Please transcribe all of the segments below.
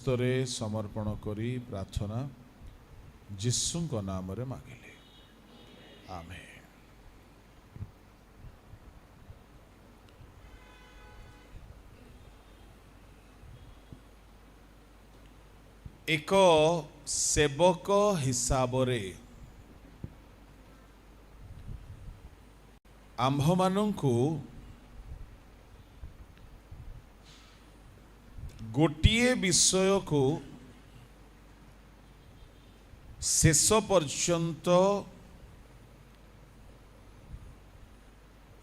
स्तरे समर्पण करी प्रार्थना जीसुଙ୍କ नामରେ मागिले आमेन। एक सेवक हिसाब रे आम्भ मानंकु गोटिए विषय को शेष पर्यंत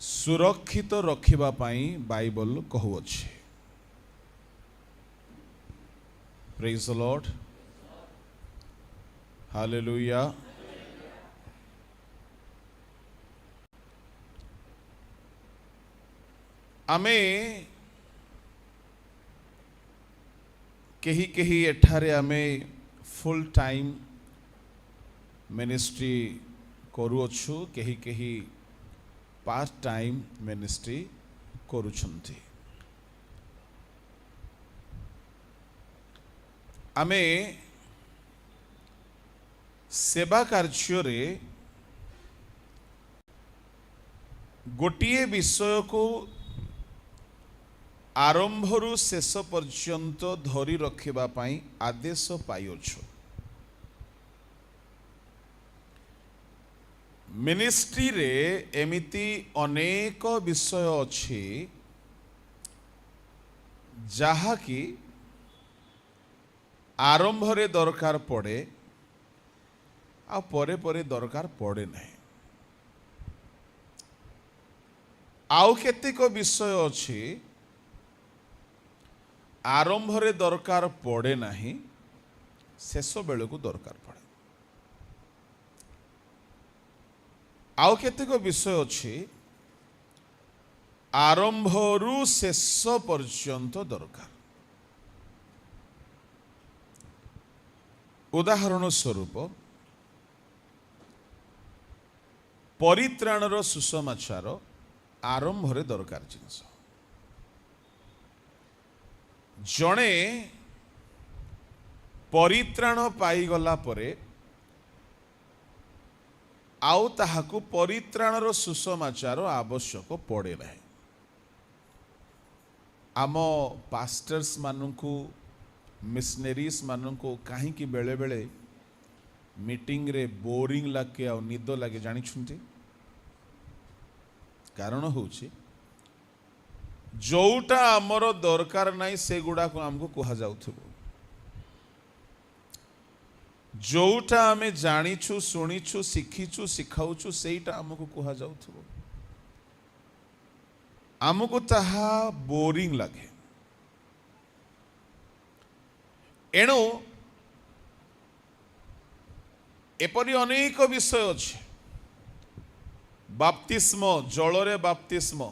सुरक्षित रखिबा पाई बाइबल कहउछि। Praise the Lord, hallelujah. आमे कही कही एठारे आमे फुल टाइम मिनिस्ट्री करूछु, कही कही पार्ट टाइम मिनिस्ट्री करूछंती। आमे सेवा कार्य रे गोटिए विषय को आरंभरु शेष पर्यंत धरी रखिबा पाई आदेश पाइछु। मिनिस्ट्री रे एमिति अनेक विषय अछि जहा कि आरंभ रे दरकार पड़े आ परे परे दरकार पड़े नहीं। आउ केतेक विषय अछि आरंभ रे दरकार पड़े नहीं, शेष बेले को दरकार पड़े। आउ केतेक विषय अछि आरंभरु शेष पर्यंत दरकार। उदाहरण स्वरूप परित्राणर सुसमाचार आरंभ रे दरकार जिनस। जणे परित्राण पाईगला परे आउ ताहाकु परित्राणर सुसमाचार आवश्यक पड़े नहीं। आम पास्टर्स मानकु मिशनरीज मानकु कहीं की बेले बेले मीटिंग रे बोरिंग लागे आ निद लागे जानी छुंती। कारण होची जोटा आमर दरकार नहीं से गुड़ा को हमको कहा जाउथबो, जोटा आमे जानिछु सुनिछु शिखिछु सिखाउछु सेटा हमको कहा जाउथबो। हमको ताहा बोरिंग लगे। एणु एपरि अनेक विषय अछि। बाप्तिस्म, जलरे बाप्तिस्म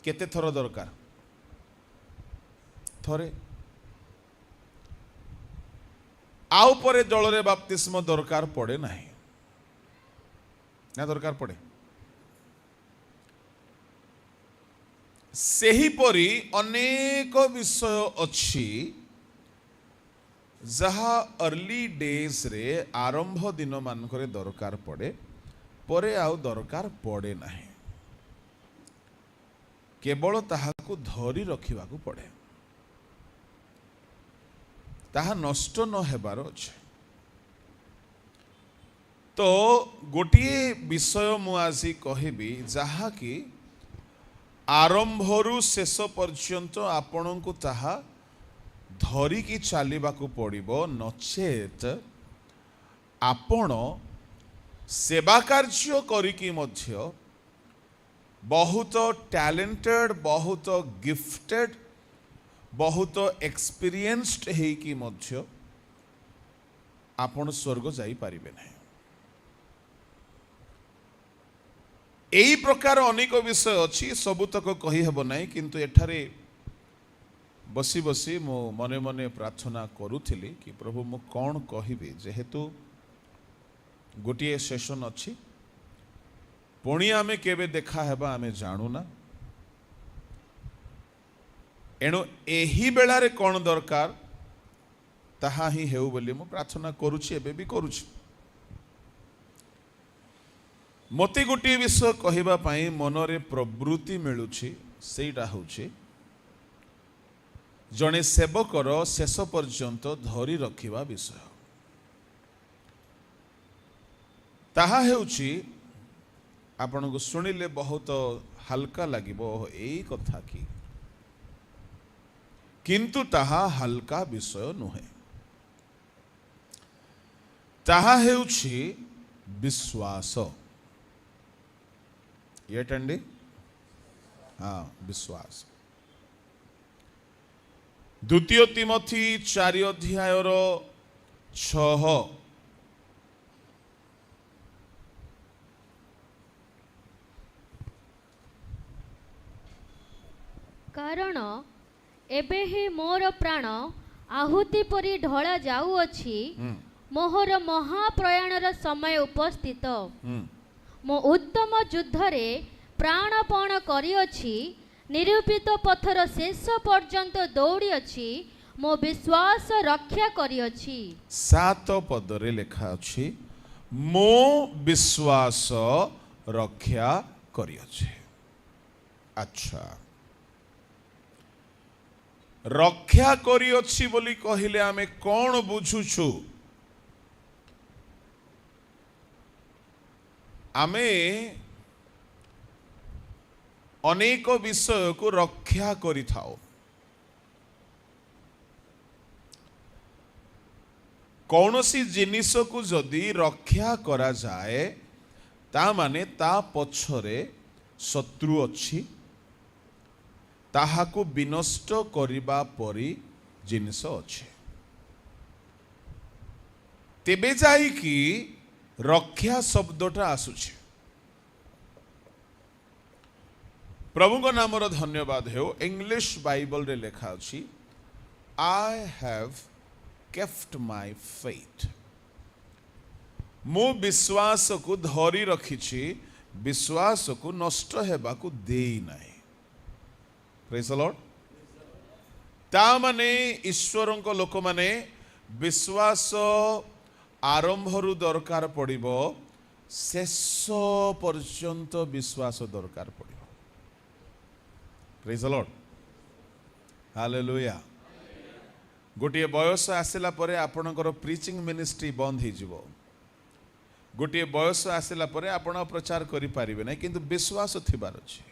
केते थर दरकार? थरे। आउ परे जलरे बाप्तिस्म दरकार पड़े नहीं ना? दरकार पड़े। सेही परी अनेक विषय अछि जहा अर्ली डेज रे आरंभ दिन मानकरे दरकार पड़े, परे आउ दरकार पड़े नहीं। केवल ताहाकु धरी रखिबाकु पड़े, ताहा नष्ट न हेबार अछि। तो गोटिए विषय मु आजि कहिबी जहा कि आरंभरु शेष पर्यंत आपणको ताहा धरी की चलिबाकु पड़िबो, नचेत आपण सेवा कार्य करिकी मध्य बहुत टैलेंटेड, बहुत गिफ्टेड, बहुत एक्सपीरियंस्ड है कि मध्य आपण स्वर्ग जाई पारिबे नहीं। एई प्रकार अनेक विषय अछि, सबुतक कहि हेबो नहीं, किंतु एठारे बसी बसी मो मने मने प्रार्थना करूथिली कि प्रभु मु कौन कहिबे, जेहेतु गोटिए सेशन अछि, पुणी आमे केबे देखा हेबा आमे जानुना। एणु एही बेलारे कौन दरकार ताहा ही हेउ बोली मु प्रार्थना करुछि एबे भी करुछि। मते गोटे विषय कहवा पाई मनरे प्रवृत्ति मिलुछि सेटा होछि जने सेवकर शेष पर्यंत धरी रखिबा विषय। ताहा हेउछि आपण को सुनिले बहुत हल्का लागिबो एई कथा की, किंतु ताहा हल्का विषय नुहे। ताहा हेउछि विश्वास। ये टंडी हाँ विश्वास। द्वितीय तिमोथी 4 अध्यायर 6 कारण एबे ही मोर प्राण आहुति परि ढला जाउअछि, मोहर महाप्रयाणर समय उपस्थित। मो उत्तम युद्धरे प्राणपण करिअछि, निरूपित पथर शेष पर्यंत दौड़िअछि, मो विश्वास रक्षा करिअछि। 7 पदरे लेखा अछि मो विश्वास रक्षा करिअछि। अच्छा, रक्षा करिअछि बोली कहिले आमे कोन बुझुछु? आमे अनेक विषय को रक्षा करि थाओ। कौनसी जिनिस को जदि रक्षा करा जाए ता माने ता पछरे शत्रु अछि, ताहाको विनष्ट करिबा परि जिनिस अछि। तेबे जाई कि रक्षा शब्दटा आसुछि। प्रभु को नामर धन्यवाद हो। इंग्लिश बाइबल रे लेखा अछि I have kept my faith. मो विश्वास को धरी रखिछि, विश्वास को नष्ट हेबा को देई नाही। Praise the Lord. ता माने ईश्वरंक लोक माने विश्वास आरंभरु दरकार पड़िबो, शेष पर्यंत विश्वास दरकार पड़िबो। Praise the Lord. हालेलुया। गोटे बयस आसिला परे आपणकर प्रीचिंग मिनिस्ट्री बंद हो जिवो। गोटे बयस आसिला परे आपण प्रचार करि पारिबे नै, किंतु विश्वास थिबार अछि।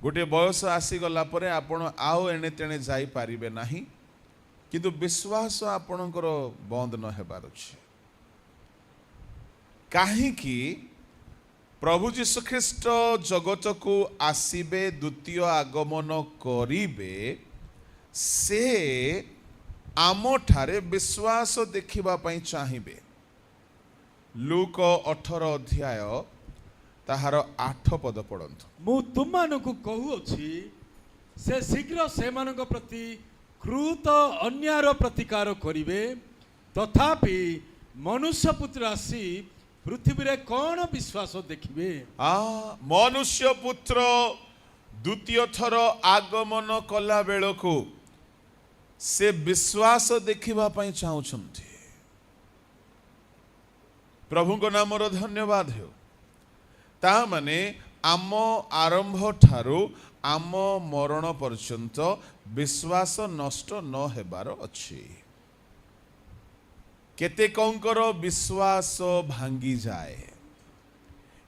गोटे बयस आसीगला परे आपण आओ एणे तेणे जाई पारिबे नाही, किंतु विश्वास आपणकर बंद न हेबार अछि। काहे कि प्रभु जीशु ख्रीष्ट जगत को आसीबे, द्वितीय आगमन करिबे, से आम ठारे विश्वास देखिबा पई चाहिबे। लूक 18 अध्याय ताहार 8 पद पढ़ंतु। मु तुममानकु कहूअछि, से शीघ्र सेमानक प्रति क्रूत अन्यायर प्रतिकार करिवे, तथापि मनुष्य पुत्र आसी पृथ्वी रे कौन विश्वास देखिबे? मनुष्य पुत्र द्वितीय थर आगमन कला बेलको से विश्वास देखिबा पई चाहुछंती। प्रभु को नामर धन्यवाद हो। ता माने आम आरंभ ठारू आम मरण पर्यंत विश्वास नष्ट न हेबार अछि। केते कंकर विश्वास भांगी जाए,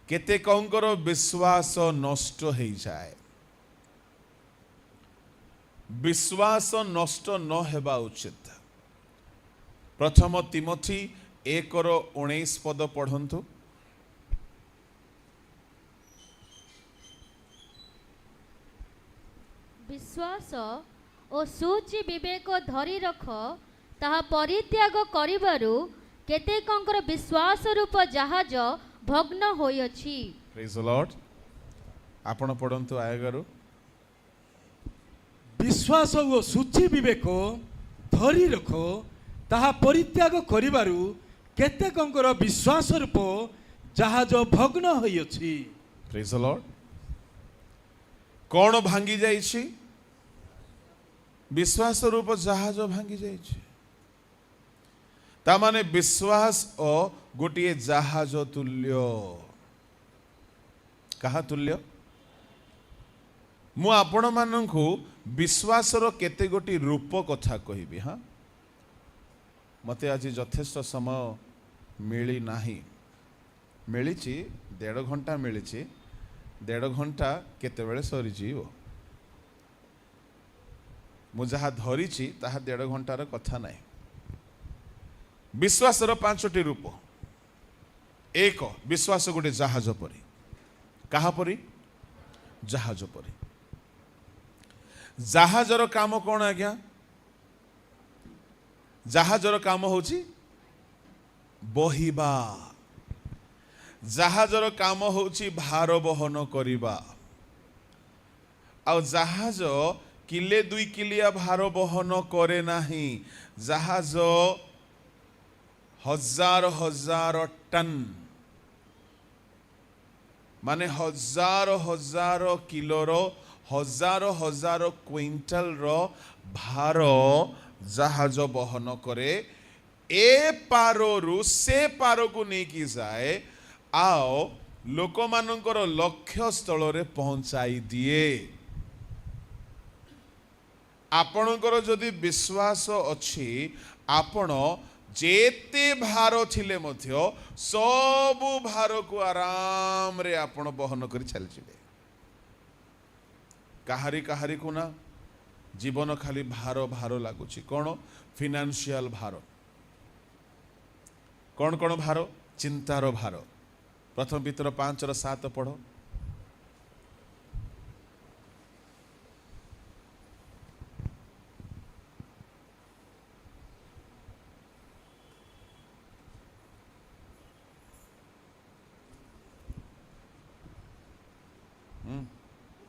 केते कंकर विश्वास नष्ट हो जाए। विश्वास नष्ट न हेबा उचित। प्रथम तिमोथी 1:19 पद पढ़ंतु। विश्वास ओ सूचि विवेक धरी रख, ताहा परित्याग करिबारु केतेकंकर विश्वास रूप जहाज भग्न होइअछि। Praise the Lord. आपण पढ़ंतु आयगारु। विश्वास ओ सूचि विवेक धरी रख, ताहा परित्याग करिबारु केतेकंकर विश्वास रूप जहाज भग्न होइअछि। Praise the Lord. कौन भांगी जाइछि? विश्वास रूप जहाज भांगी जाइए तामाने विश्वास और गोटे जहाज तुल्य कहा तुल्य मु आपण मानू विश्वासर केते गोटी रूप कथा कहबी हाँ मते आज यथेष्ट समय मिली नाही मिली 1.5 घंटा मिली 1.5 घंटा केतेबेले सरी जीव मु जहा धरी ताहा 1.5 घंटार कथा नाही विश्वासर 5टी रूप एक विश्वास गोटे जहाज परी कहा परी जहाज परी जहाजर काम कौन आज्ञा जहाजर काम होची बहिबा जहाजर काम होची भार बहन करिबा आ जहाज किले 2 किलिया भार बहन करे नाही जहाज 1000 टन माने 1000 किलोर 1000 क्विंटल रो भार जहाज बहन करे ए पारु से पार को नहीं की जाए आओ लोक मानकर लक्ष्य स्थल रे पहुंचाई दिए आपणकर जदि विश्वास अच्छी आपण जेते भार थिले मध्य सबु भार को आराम रे आपण बहन करी चल जिवे काहारी काहारी को ना जीवन खाली भार भार लगुच कौन फिनान्शियल भार कौन कौन भार चिंतार भार प्रथम पितर 5:7 पढ़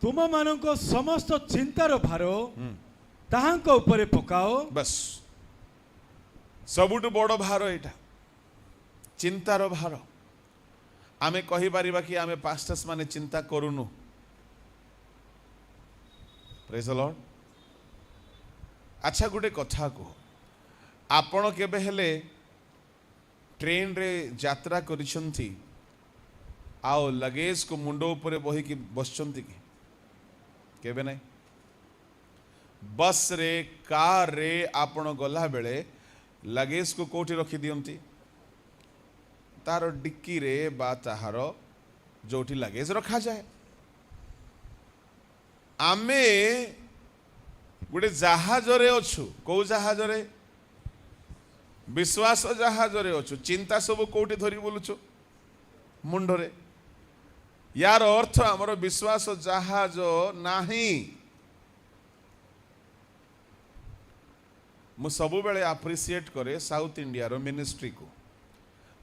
तुम मानक समस्त चिंतार भार ताहांक उपरे पकाओ बस सबुठ बड़ भार एटा चिंतार भार आमे कहि परिबा कि आमे पास्टर्स माने चिंता करूनु प्रेज द लॉर्ड अच्छा गुटे कथा को आपण केबे हेले ट्रेन रे यात्रा करिसंती आओ लगेज को मुंडो उपरे बही कि बसचंती कि केबे नहीं बस रे कार रे आपण गला बेले लगेज को कोठी रखी दियंती तार डिक्की रे बा ताहार जोठी लगेज रखा जाए आमे गोटे जहाज रे अछु को जहाज रे विश्वास जहाज रे अछु चिंता सब कोठी धरी बोलुछु मुंडो रे यार अर्थ आमर विश्वास जहाज नाही मु सबु बेले अप्रिशिएट करे साउथ इंडिया रो मिनिस्ट्री को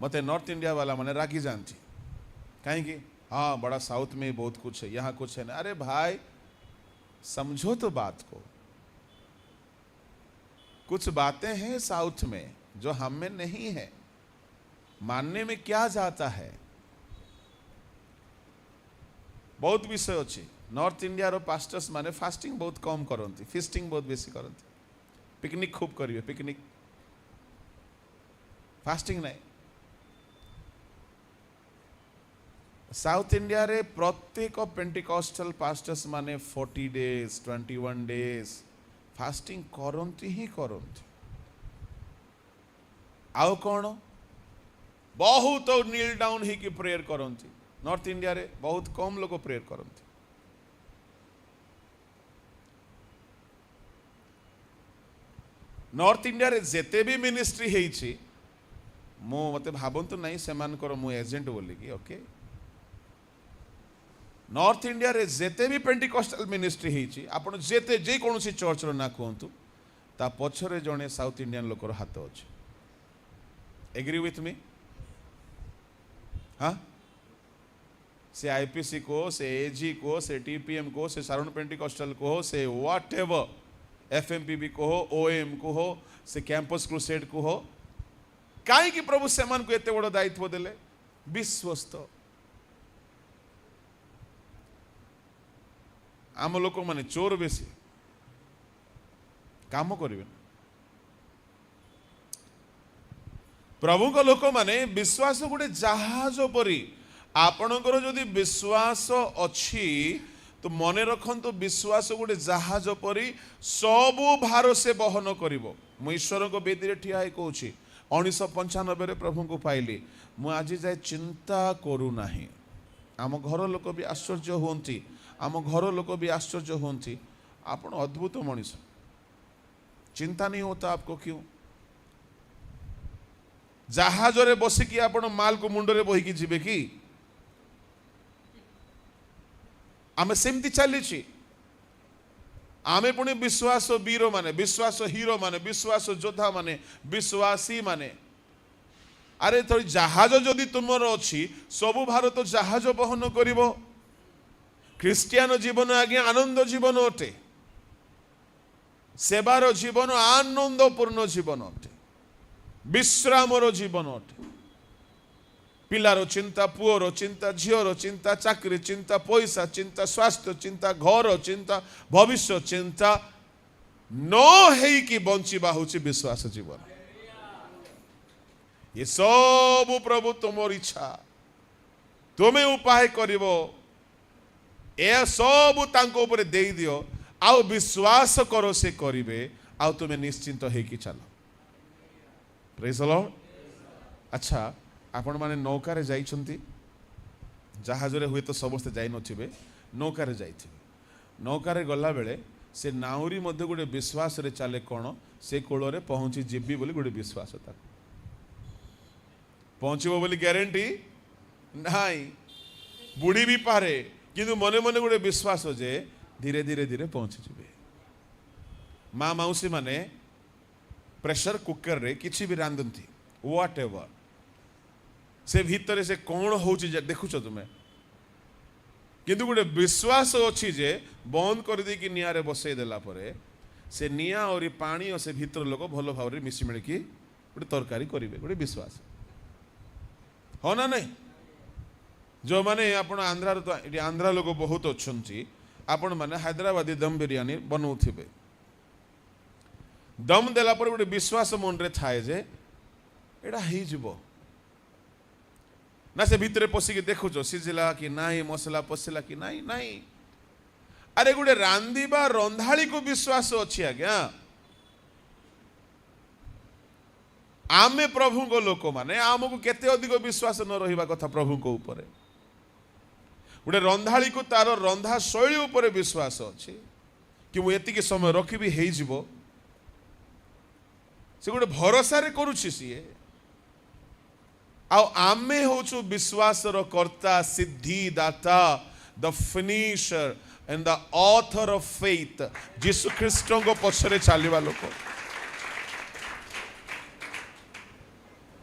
मते नॉर्थ इंडिया वाला माने रागी जानती कहीं कि हाँ बड़ा साउथ में बहुत कुछ है यहाँ कुछ है ना अरे भाई समझो तो बात को कुछ बातें हैं साउथ में जो हम में नहीं है मानने में क्या जाता है बहुत विषय अच्छी नॉर्थ इंडिया रो पास्टर्स माने फास्टिंग बहुत कम करती फिस्टिंग बहुत बेसी करती पिकनिक खूब करिवे पिकनिक फास्टिंग नहीं साउथ इंडिया रे प्रत्येक पेंटिकॉस्टल पास्टर्स माने 40 डेज 21 डेज फास्टिंग करती ही करती आउ कौन बहुत नील डाउन ही की प्रेयर करती नॉर्थ इंडिया रे बहुत कम लोग प्रेयर करती नॉर्थ इंडिया रे जेते भी मिनिस्ट्री हेइछि मो मते भाबंतु नहीं सेमानकर मु एजेंट बोली कि ओके नॉर्थ इंडिया रे जेते भी पेंटिकॉस्टल मिनिस्ट्री हेइछि आपण जेते जे कोनोसी चर्च रो ना कहंतु ता पछरे जणे साउथ इंडियन लोकर हाथ अछि एग्री विथ मी हाँ से आईपीसी को से एजी को से टीपीएम को से सारण पेंटिकॉस्टल को से व्हाट एवर एफएमपीबी को हो ओएम को हो से कैंपस क्रूसेड को हो काई कि प्रभु सेमान को एते बड़ दायित्व देले विश्वस्त आम लोक माने चोर बेसी काम करें प्रभु को लोक माने विश्वास गोटे जहाज परी आपणकर जदि विश्वास अच्छी तो मन रखु विश्वास गोटे जहाज परी सबू भार से बहन करिवो। मु ईश्वर को बेदी ठिया कहूँ 1995 प्रभु को पाइली मु आज जाए चिंता करू नाही। आम घर लोक भी आश्चर्य होती आम घर लोक भी आश्चर्य होती आपण अद्भुत मनीष चिंता नहीं होता आपको क्यों? जहाज रे बसिकी आपण माल को मुंडरे बोहिकी जीवे कि आमे सेमती चली आमे पुणी विश्वास वीर माने विश्वास हीरो माने विश्वास योद्धा माने विश्वासी माने अरे थोड़ी जहाज जदि तुमर अच्छी सबु भार तो जहाज बहन करिवो। ख्रिस्टियान जीवन आज्ञा आनंद जीवन अटे सेवार जीवन आनंदपूर्ण जीवन अटे विश्रामर जीवन अटे पिलार चिंता पुओर चिंता झीवर चिंता चाकरी चिंता पैसा चिंता स्वास्थ्य चिंता घर चिंता भविष्य चिंता न है कि बंचिबा होची विश्वास जीवन। ये सब प्रभु तुमर इच्छा तुम्हें उपाय करिवो ए सब तांको ऊपर देई दियो आउ विश्वास करो से करिवे आउ तुम्हें निश्चिंत है कि चलो। Praise the Lord. अच्छा आपण माने नौकारे जाइछंती जहाजरे हुए तो समस्ते जाई नथिबे नौकारे जाइथिबे नौकारे गला बेले से नाउरी मध्य गोटे विश्वास रे चले कोन से कोଳରେ पहुंची जीवी बोली गोटे विश्वास था पहुंचबो बोली ग्यारंटी नाही बुढ़ी भी पारे किंतु मने मने गोटे विश्वास जे धीरे धीरे धीरे पहुंची जीवे। माँ मौसी माने प्रेशर कुकर रे किछि भी रांधती व्हाट एवर से भीतर से कौन हो देखुच तुम्हें किंतु गोटे विश्वास अच्छी जे बंद कर दी कि निआरे बसई देला परे से निआ और पानी और से भीतर लोग भल भाव मिसी मिलकी गोटे तरकारी करेंगे गोटे विश्वास हाँ ना नहीं जो माने आपण आंध्रा तो ये आंध्रा लोग बहुत अच्छा आपण माने हैदराबादी दम बिरयानी बनाऊे दम देला पर गोटे विश्वास मन रे थाए जे एड़ा ही जीवो ना से भीतर पशिकी देखुच सिझिला कि नहीं मसला पशिला कि नहीं नहीं अरे गोटे रांधिबा रंधाली को विश्वास अच्छी आज्ञा आमे प्रभु को लोक माने आमको केते अधिक विश्वास न रहिबा कथा प्रभु को ऊपर गोटे रंधाली को तार रंधा शैली ऊपर विश्वास अच्छी कि मु एतिके समय रखिबी हेई जिवो से गोटे भरोसा रे करूछि सीए आमे होचु विश्वास रो कर्ता सिद्धि दाता the finisher and the author of faith जीसु ख्रीष्ट को पछरे चलिबा लोक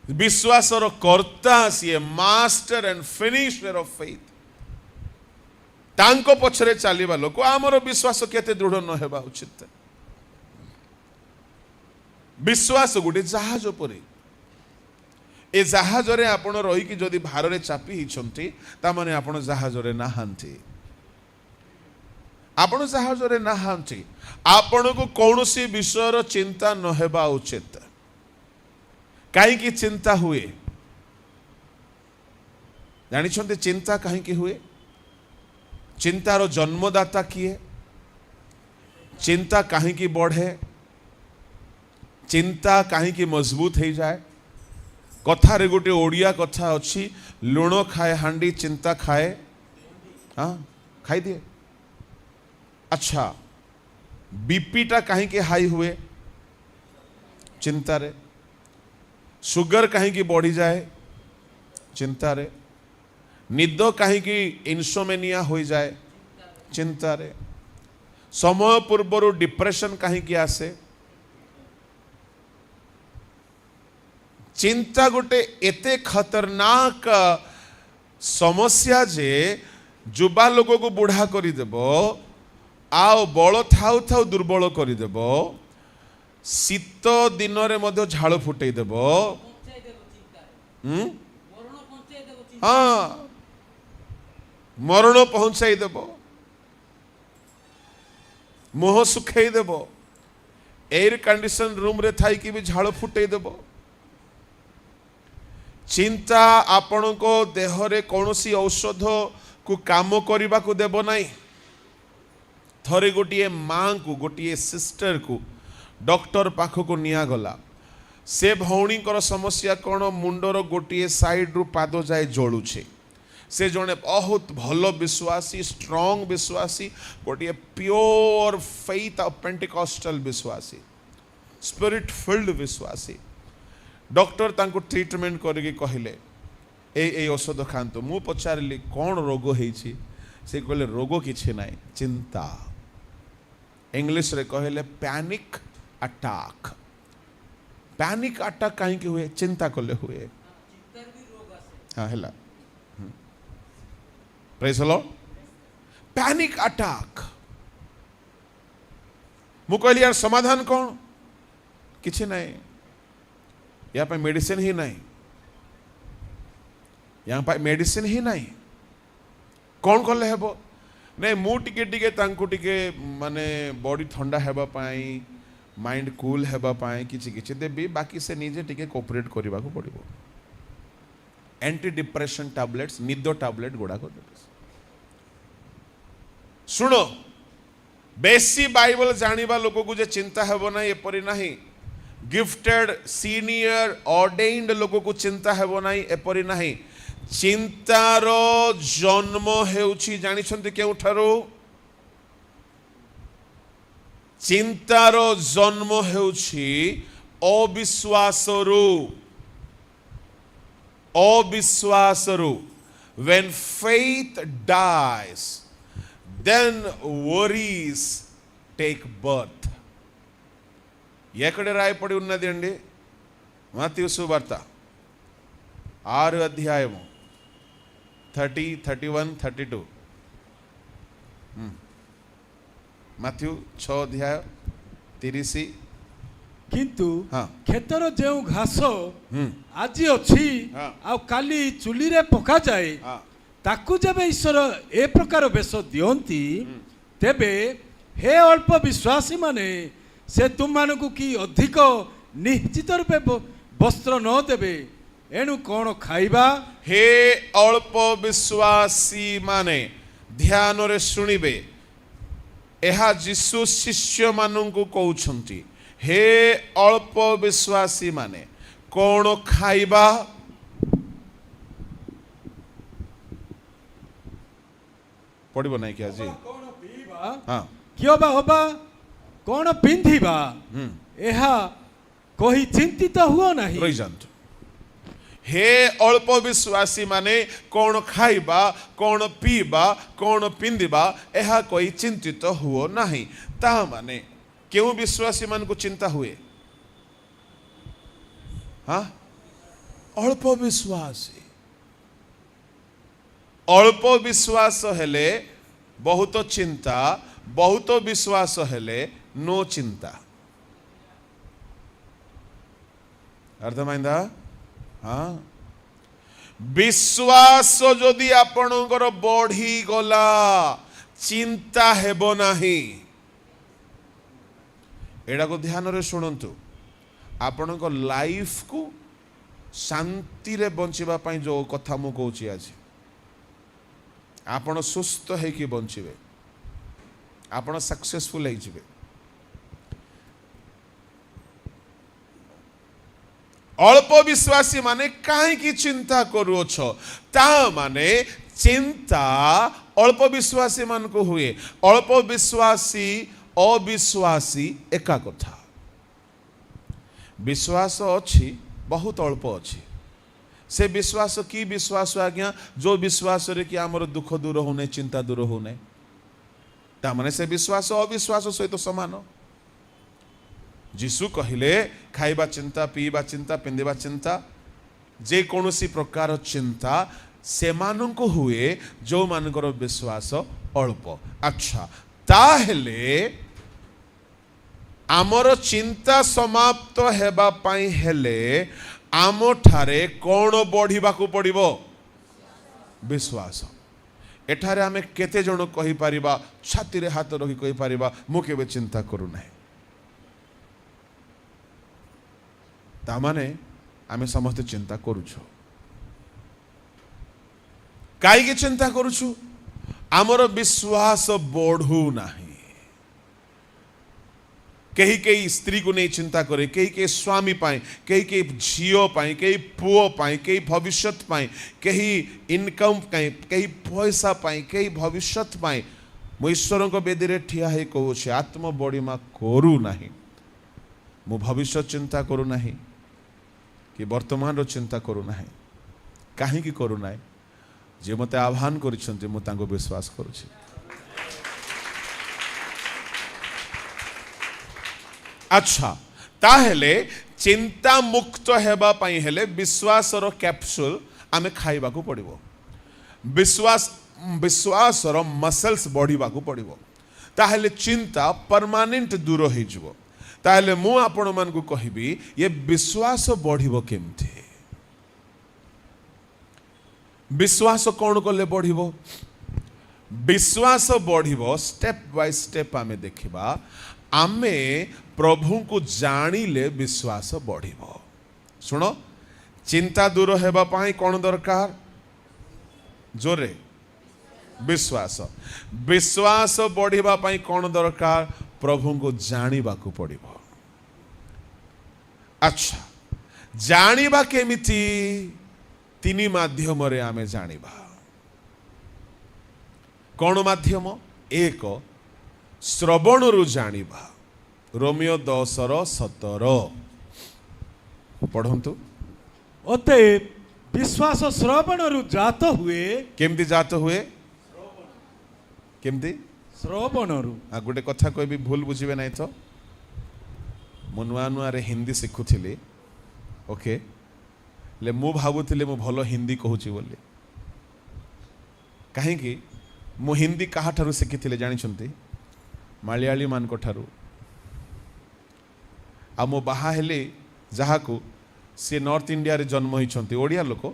विश्वास रो कर्ता सीए master and finisher of faith तांको पछरे चलिबा लोक आमर विश्वास केते दृढ़ न हेबा उचित। विश्वास गोटे जहाज परे ए जहाज रे आपण रही कि जदि भार रे चापी हिचंती ता माने आपण जहाज रे नाहांती आपण जहाज रे नाहांती आपण को कौनसी विषय रो चिंता न हेबा उचित। काहे कि चिंता हुए जानि छंते चिंता काहे कि हुए चिंतार जन्मदाता किए चिंता काहे कि बढ़े चिंता काहे कि मजबूत हो जाए कथारे गोटे ओडिया कथा अच्छी लुण खाए हांडी चिंता खाए हाँ खाई दिए। अच्छा बीपीटा कहीं के हाई हुए चिंता रे सुगर कहीं की बढ़ी जाए चिंता रे निद कहीं की इनसोमेनिया हो जाए चिंता रे समय पूर्वर डिप्रेशन कहीं की आसे चिंता गोटे एते खतरनाक समस्या जे युवा लोग को बुढ़ा करदेव आओ बल थाउ थाउ दुर्बल करदेव शीत दिन में झाड़ फुटेदेव हाँ मरण पहुंचाईदेव मुह सुखईदेव एयर कंडीशन रूम रे थाई कि भी झाड़ फुटे देबो। चिंता आपण को देहरे कौनसी औषध को काम करने को देव ना। थरे गोटे माँ को गोटे सिस्टर को डॉक्टर पाखक निगला से भौणी समस्या कौन मुंडर गोटे साइड रु पाद जाए जलुछे। से जड़े बहुत भल विश्वासी स्ट्रॉन्ग विश्वासी गोटे प्योर फेथ ऑफ पेंटिकॉस्टल विश्वासी स्पिरिट फिल्ड विश्वासी। डॉक्टर तांको ट्रीटमेंट करके कहले ए औषध खातु। मु पचारि कौन रोग होइछि से कहले रोग किछि नाइ चिंता। इंग्लिश रे कहले पैनिक अटैक। पैनिक अटैक कहीं हुए चिंता कले हुए। हाँ है praise the Lord. Panic attack मु कहली यार समाधान कौन किछि नाइ। यहाँ पे मेडिसिन ही नहीं। यहाँ पे मेडिसिन ही नहीं। कौन कले हेबो नहीं मु टिके टिके तांको टिके माने बॉडी ठंडा हेबा पाई माइंड कूल हेबा पाई किछि किछि देबी बाकी से निजे टिके कोऑपरेट करबा को पड़िबो। एंटी डिप्रेशन टैबलेट्स निदो टैबलेट गुडा को देबे। सुनो बेसी बाइबल जानिबा लोक को जे चिंता हेबो ना एपरि नाही। गिफ्टेड सीनियर ऑर्डेन्ड लोक को चिंता हेबो नाही एपरि नाही। चिंतार जन्म हेउछि जानिछन्ति केउठारो। चिंतार जन्म हेउछि अविश्वासरु। अविश्वासरु। When faith dies then worries take birth. ఎక్కడ రాయపడి ఉన్నది అండి మత్తయి సువార్త 6 అధ్యాయము 30, 31, 32 मत्थ्यू 6 अध्याय 30। किंतु हाँ। खेतर जो घास आज अच्छी हाँ। आ काली चुली रे पका जाए हाँ। ताकू जब ईश्वर ए प्रकार बेश दियंती तेबे हे अल्प विश्वासी माने से तुम मानकु की अधिक निश्चित रूपे वस्त्र न देबे एणु कौन खाइबा। हे अल्प विश्वासी माने ध्यान रे सुनिबे। एहा जीसु शिष्य मानंकु कहउछंती हे अल्प विश्वासी माने कौन खाइबा पड़िबो नहीं क्या जी। कौन पीबा हाँ कियो बा होबा कौन पिंधिबा एहा कही चिंतित हुओ नहीं। रहीजांतु। हे अल्प विश्वासी माने कौन खाइबा कौन पीबा कौन पिंधिबा एहा कोई चिंतित हुओ नहीं। ता माने क्यों विश्वासी मान को चिंता हुए। हाँ अल्प विश्वासी। अल्प विश्वास हेले बहुत चिंता बहुत विश्वास हेले नो चिंता। अर्थमाइंदा। हाँ विश्वास जदि आपणकर बढ़ी गला चिंता हेबो नाही। एडा को ध्यान रे सुनंतु। आपणक लाइफ को शांति रे बंचिबा पई जो कथा मु कहूची आज आपण सुस्थ है कि बंचिबे आपण सक्सेसफुल है जिबे। अल्प विश्वासी माने काहे की चिंता करूछ ता माने चिंता अल्प विश्वासी मान को हुए। अल्प विश्वासी अविश्वासी एका कथा। विश्वास अच्छी बहुत अल्प अच्छी। से विश्वास की विश्वास आज्ञा जो विश्वास रे कि आमर दुख दूर होने चिंता दूर होने ता माने से विश्वास अविश्वास सहित समान। जीसु कहले खाइबा चिंता पीबा चिंता पिंधिबा चिंता जे कौनसी प्रकार चिंता से माननको हुए जो मानकर विश्वास अल्प। अच्छा ताहेले आमर चिंता समाप्त हेबा पाई हेले आम ठारे कौन बढ़िबा को पड़िबो विश्वास। एठारे आमे केते जण कहि परिबा छाती रे हाथ रखि कहि परिबा मु केबे चिंता करू नाही। तामाने आमे समस्त चिंता करूछु काई चिंता करूछु आमर विश्वास बढ़ू नाही कहीं कहीं स्त्री को नहीं चिंता करे कहीं कहीं स्वामी पाए कहीं कहीं झीओ पाए कहीं पुओ पाए कहीं भविष्यत पाए कहीं इनकम पाए कहीं पैसा पाए कहीं भविष्यत पाए मु ईश्वर को बेदी रे ठिया है कहूँ आत्म बड़ीमा करू नाही मु भविष्य चिंता करू नाही कि वर्तमान रो चिंता करू नाही काहे की करू नाही जे मते आह्वान करिसंते मु तांको विश्वास करूछि अच्छा ताहेले चिंता मुक्त हेबा पई हेले विश्वास रो कैप्सूल आमे खाइबा को पड़िबो विश्वास रो मसल्स बढ़िबा को पड़िबो ताहेले चिंता परमानेंट दूर हो जिवो ताहेले मु आपण मान को कहिबी ये विश्वास बढ़िबो केमथि विश्वास कौन कले बढ़िबो विश्वास बढ़िबो स्टेप बाय स्टेप आमे देखिबा आमे प्रभु को जानिले विश्वास बढ़िबो सुनो चिंता दूर हेबा पाई कौन दरकार जोरे विश्वास विश्वास बढ़िबा पाई कौन दरकार प्रभु को जानिबा को पड़िबो अच्छा जानिबा केमिति तीन माध्यम रे आमे जानिबा कौन माध्यम एक श्रवण रु जानिबा रोमियो 10:17 पढ़ंतु अते विश्वास श्रवण रु जात हुए केमती जात हुए केमती श्रवण रु आ गोटे कथा कहबी भूल बुझिबे नहीं तो मु नुआ नुआ रे हिंदी शिखुथिली ओके ले मु भाबुथिले मु भलो हिंदी कहूची बोली काहे कि मु हिंदी काहा ठारू शिखिथिले जानि छंती मालियाली मान को ठारू आ मो बाहा हेले जहा को से नॉर्थ इंडिया रे जन्म होइछंती ओडिया लोक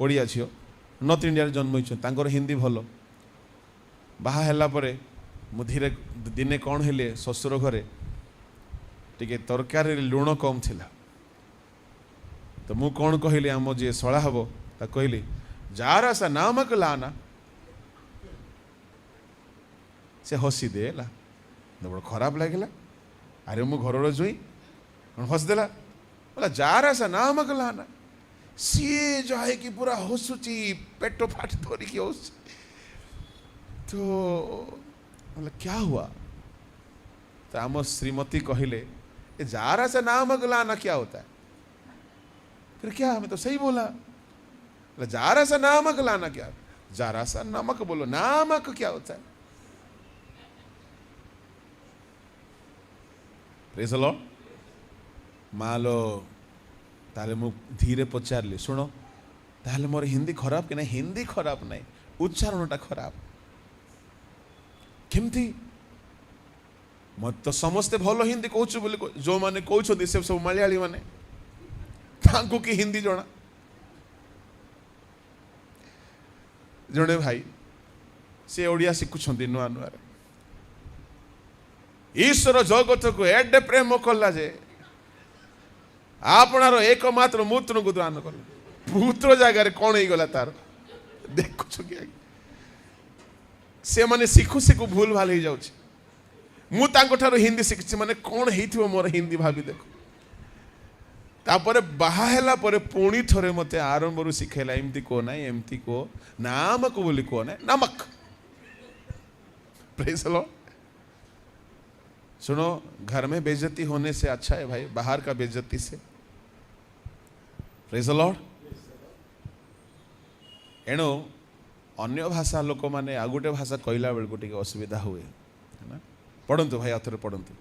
ओडिया छियो नॉर्थ इंडिया रे जन्म होइछंती तांकर हिंदी भलो बाहा हेला परे मु धीरे दिने कौन हेले ससुर घरे टिके तरकारी लुण कम थिला तो मु कौन कहली आम जे सला हबो ता कहली जार सा नामक लाना से हसी देला बड़ खराब लागला अरे मु घर जोई हस देला बोला जार सा नामक लाना सी जाए कि पूरा हसुची पेटो फाट धोरी की हस तो बोला क्या हुआ तो आम श्रीमती कहले ए जार सा नामक लाना क्या होता है फिर क्या हमें तो सही बोला जारा सा नामक लाना क्या जारा सा नमक बोलो नामक क्या होता है प्रेज द लॉर्ड मालो ताले मु धीरे पचारली सुनो ताले मोर हिंदी खराब कि नहीं हिंदी खराब नहीं उच्चारणटा खराब केमती मत तो समस्ते भलो हिंदी कहूछु बोली जो माने कहउछो से सब मलयाली माने तांको की हिंदी जणा जणे भाई से ओडिया शिखुछंती नुआ नुआ ईश्वर जगत को एडे प्रेम कला जे आपनार एकमात्र मूत्र को दान कल पुत्र जगार कौन हो गला तार देखुछ कि से माने शिखु शिखु भूल भाल हो जाउछ मु तांको ठारो हिंदी शिखछि माने कौन हेइथिबो मोर हिंदी भाभी देखो तापर बाहा हेला परे पुणी थरे मते आरंभ रु शिखेला एमती को ना एमती को नामक बोली को ना नमक प्रेज द लॉर्ड सुनो घर में बेइज्जती होने से अच्छा है भाई बाहर का बेइज्जती से प्रेज द लॉर्ड एणु अन्य भाषा लोक माने आ गोटे भाषा कहला बेल को टिके असुविधा हुए है ना पढ़ंतु भाई आथरे पढ़ंतु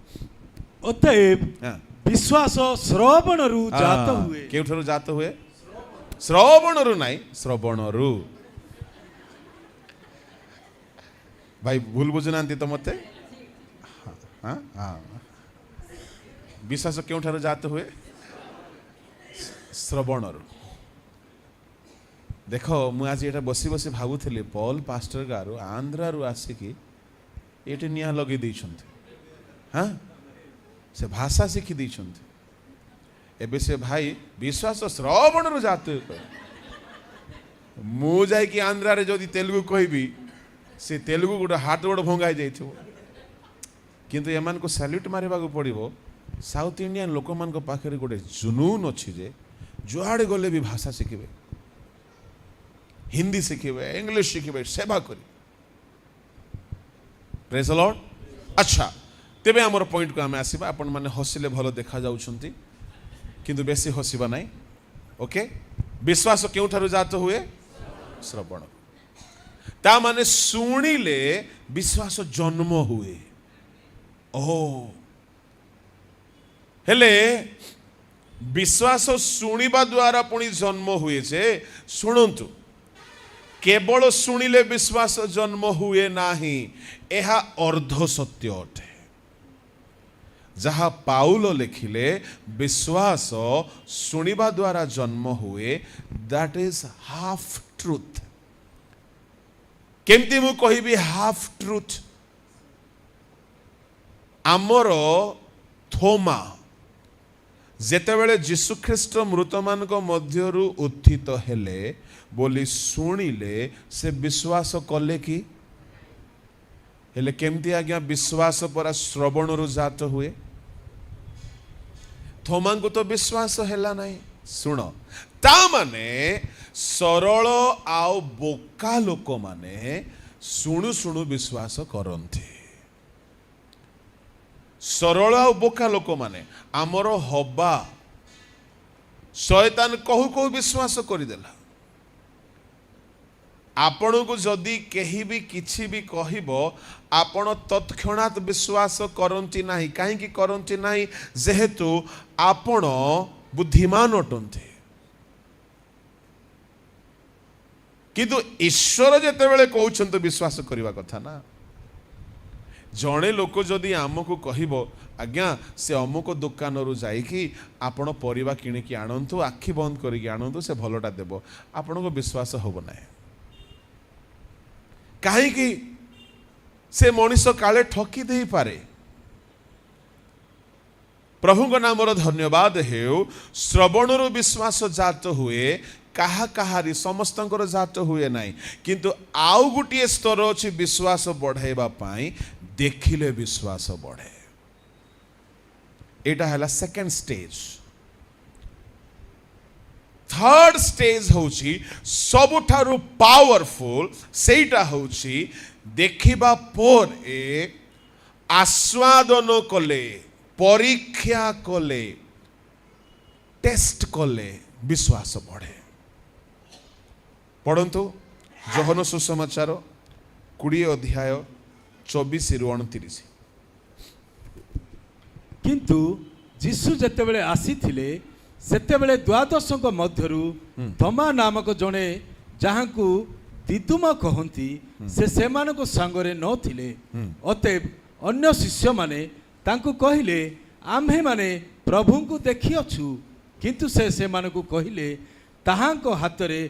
अतएव हां विश्वास श्रवण रु जात हुए केउठरु जात हुए श्रवण रु नाही श्रवण रु भाई भूल बुझनांती तो मते हाँ हाँ विश्वास केउठरु जात हुए श्रवण रु देखो मु आज एटा बसी बसी भाबुथली पॉल पास्टर गारू आंध्रा रु आसिकी एटे निया लगे दैछंती हाँ से भाषा शिखी दैछंती एबे से भाई विश्वास श्रवण रु जात मु जाई कि आंध्रा रे जदि तेलुगु कहबी से तेलुगु गोटे हाथ गोड़ भंगाई जाइथिबो किंतु एमान को सैल्यूट मारिबा को पड़िबो साउथ इंडियन लोक मान को पाखरे गोटे जुनून अछि जे जुआड़े गले भी भाषा शिखिबे हिंदी शिखिबे इंग्लिश शिखिबे सेवा करी प्रेज द लॉर्ड। अच्छा तेबे हमर पॉइंट को आमे आसीबा आपण माने हसिले भलो देखा जाउछंती किंतु बेसी हसिबा नाही ओके। विश्वास केउठारु जात हुए श्रवण ता माने सुनिले विश्वास जन्म हुए ओ हेले विश्वास शुणिबा द्वारा पुणी जन्म हुए जे शुणंतु केवल शुणिले विश्वास जन्म हुए नाही एहा अर्ध सत्य अटे जहा पाउल लिखिले विश्वास शुणिबा द्वारा जन्म हुए दैट इज हाफ ट्रुथ केमती मु कहिबी हाफ ट्रुथ आमर थोमा जेतेबेले जीशु ख्रीष्ट मृत मान मध्यरु उत्थित हेले बोली शुणिले से विश्वास कले कि हेले केमती आज्ञा विश्वास परा श्रवण रु जात हुए थोमा को तो विश्वास हैला नहीं सुन ता माने सरल आउ बोका लोक माने शुणु शुणु विश्वास करंती सरल आ बोका लोक माने आमर हबा शैतान कहू कहू विश्वास करदेला आपण को जदि केही भी किछि भी कहिबो आपण तत्क्षणात विश्वास करंती नाही काहे कि करंती नाही जेहेतु आपण बुद्धिमान अटंती किंतु ईश्वर जेतेबेले कहउछंत विश्वास करबा कथा ना जड़े लोक जदि आमको कहब आज्ञा से अमुक दुकान रु जाइकी आपण परिबा किणिकी आणंतु आखि बंद करिकी आणंतु से भलटा देव आपण को विश्वास होब ना कहीं से मनीष काले ठकी दे पारे प्रभु नाम धन्यवाद हेउ श्रवण रु विश्वास जात हुए कहा कहारी समस्तंकर जात हुए नहीं किंतु आउ गुटिए स्तर अछि विश्वास बढ़ाइबा पाई देखिले विश्वास बढ़े एटा हला सेकंड स्टेज थर्ड स्टेज होची सबुठारु पावरफुल सेटा होची देखिबा पर ए आस्वादन कले परीक्षा कले टेस्ट कले विश्वास बढ़े पढ़ंतु जोहन सुसमाचार 20 अध्याय 24-29 किंतु जीशु जेतेबेले आसीथिले सेतेबेले द्वादशक मध्यरु थोमा नामक जणे जहांकु दिदुम कहंती से सेमानको संगरे न थिले अतएव अन्य शिष्य माने तांकु कहिले आम्हे माने प्रभुंकु देखि अछु किंतु से सेमानको कहिले ताहांको हातरे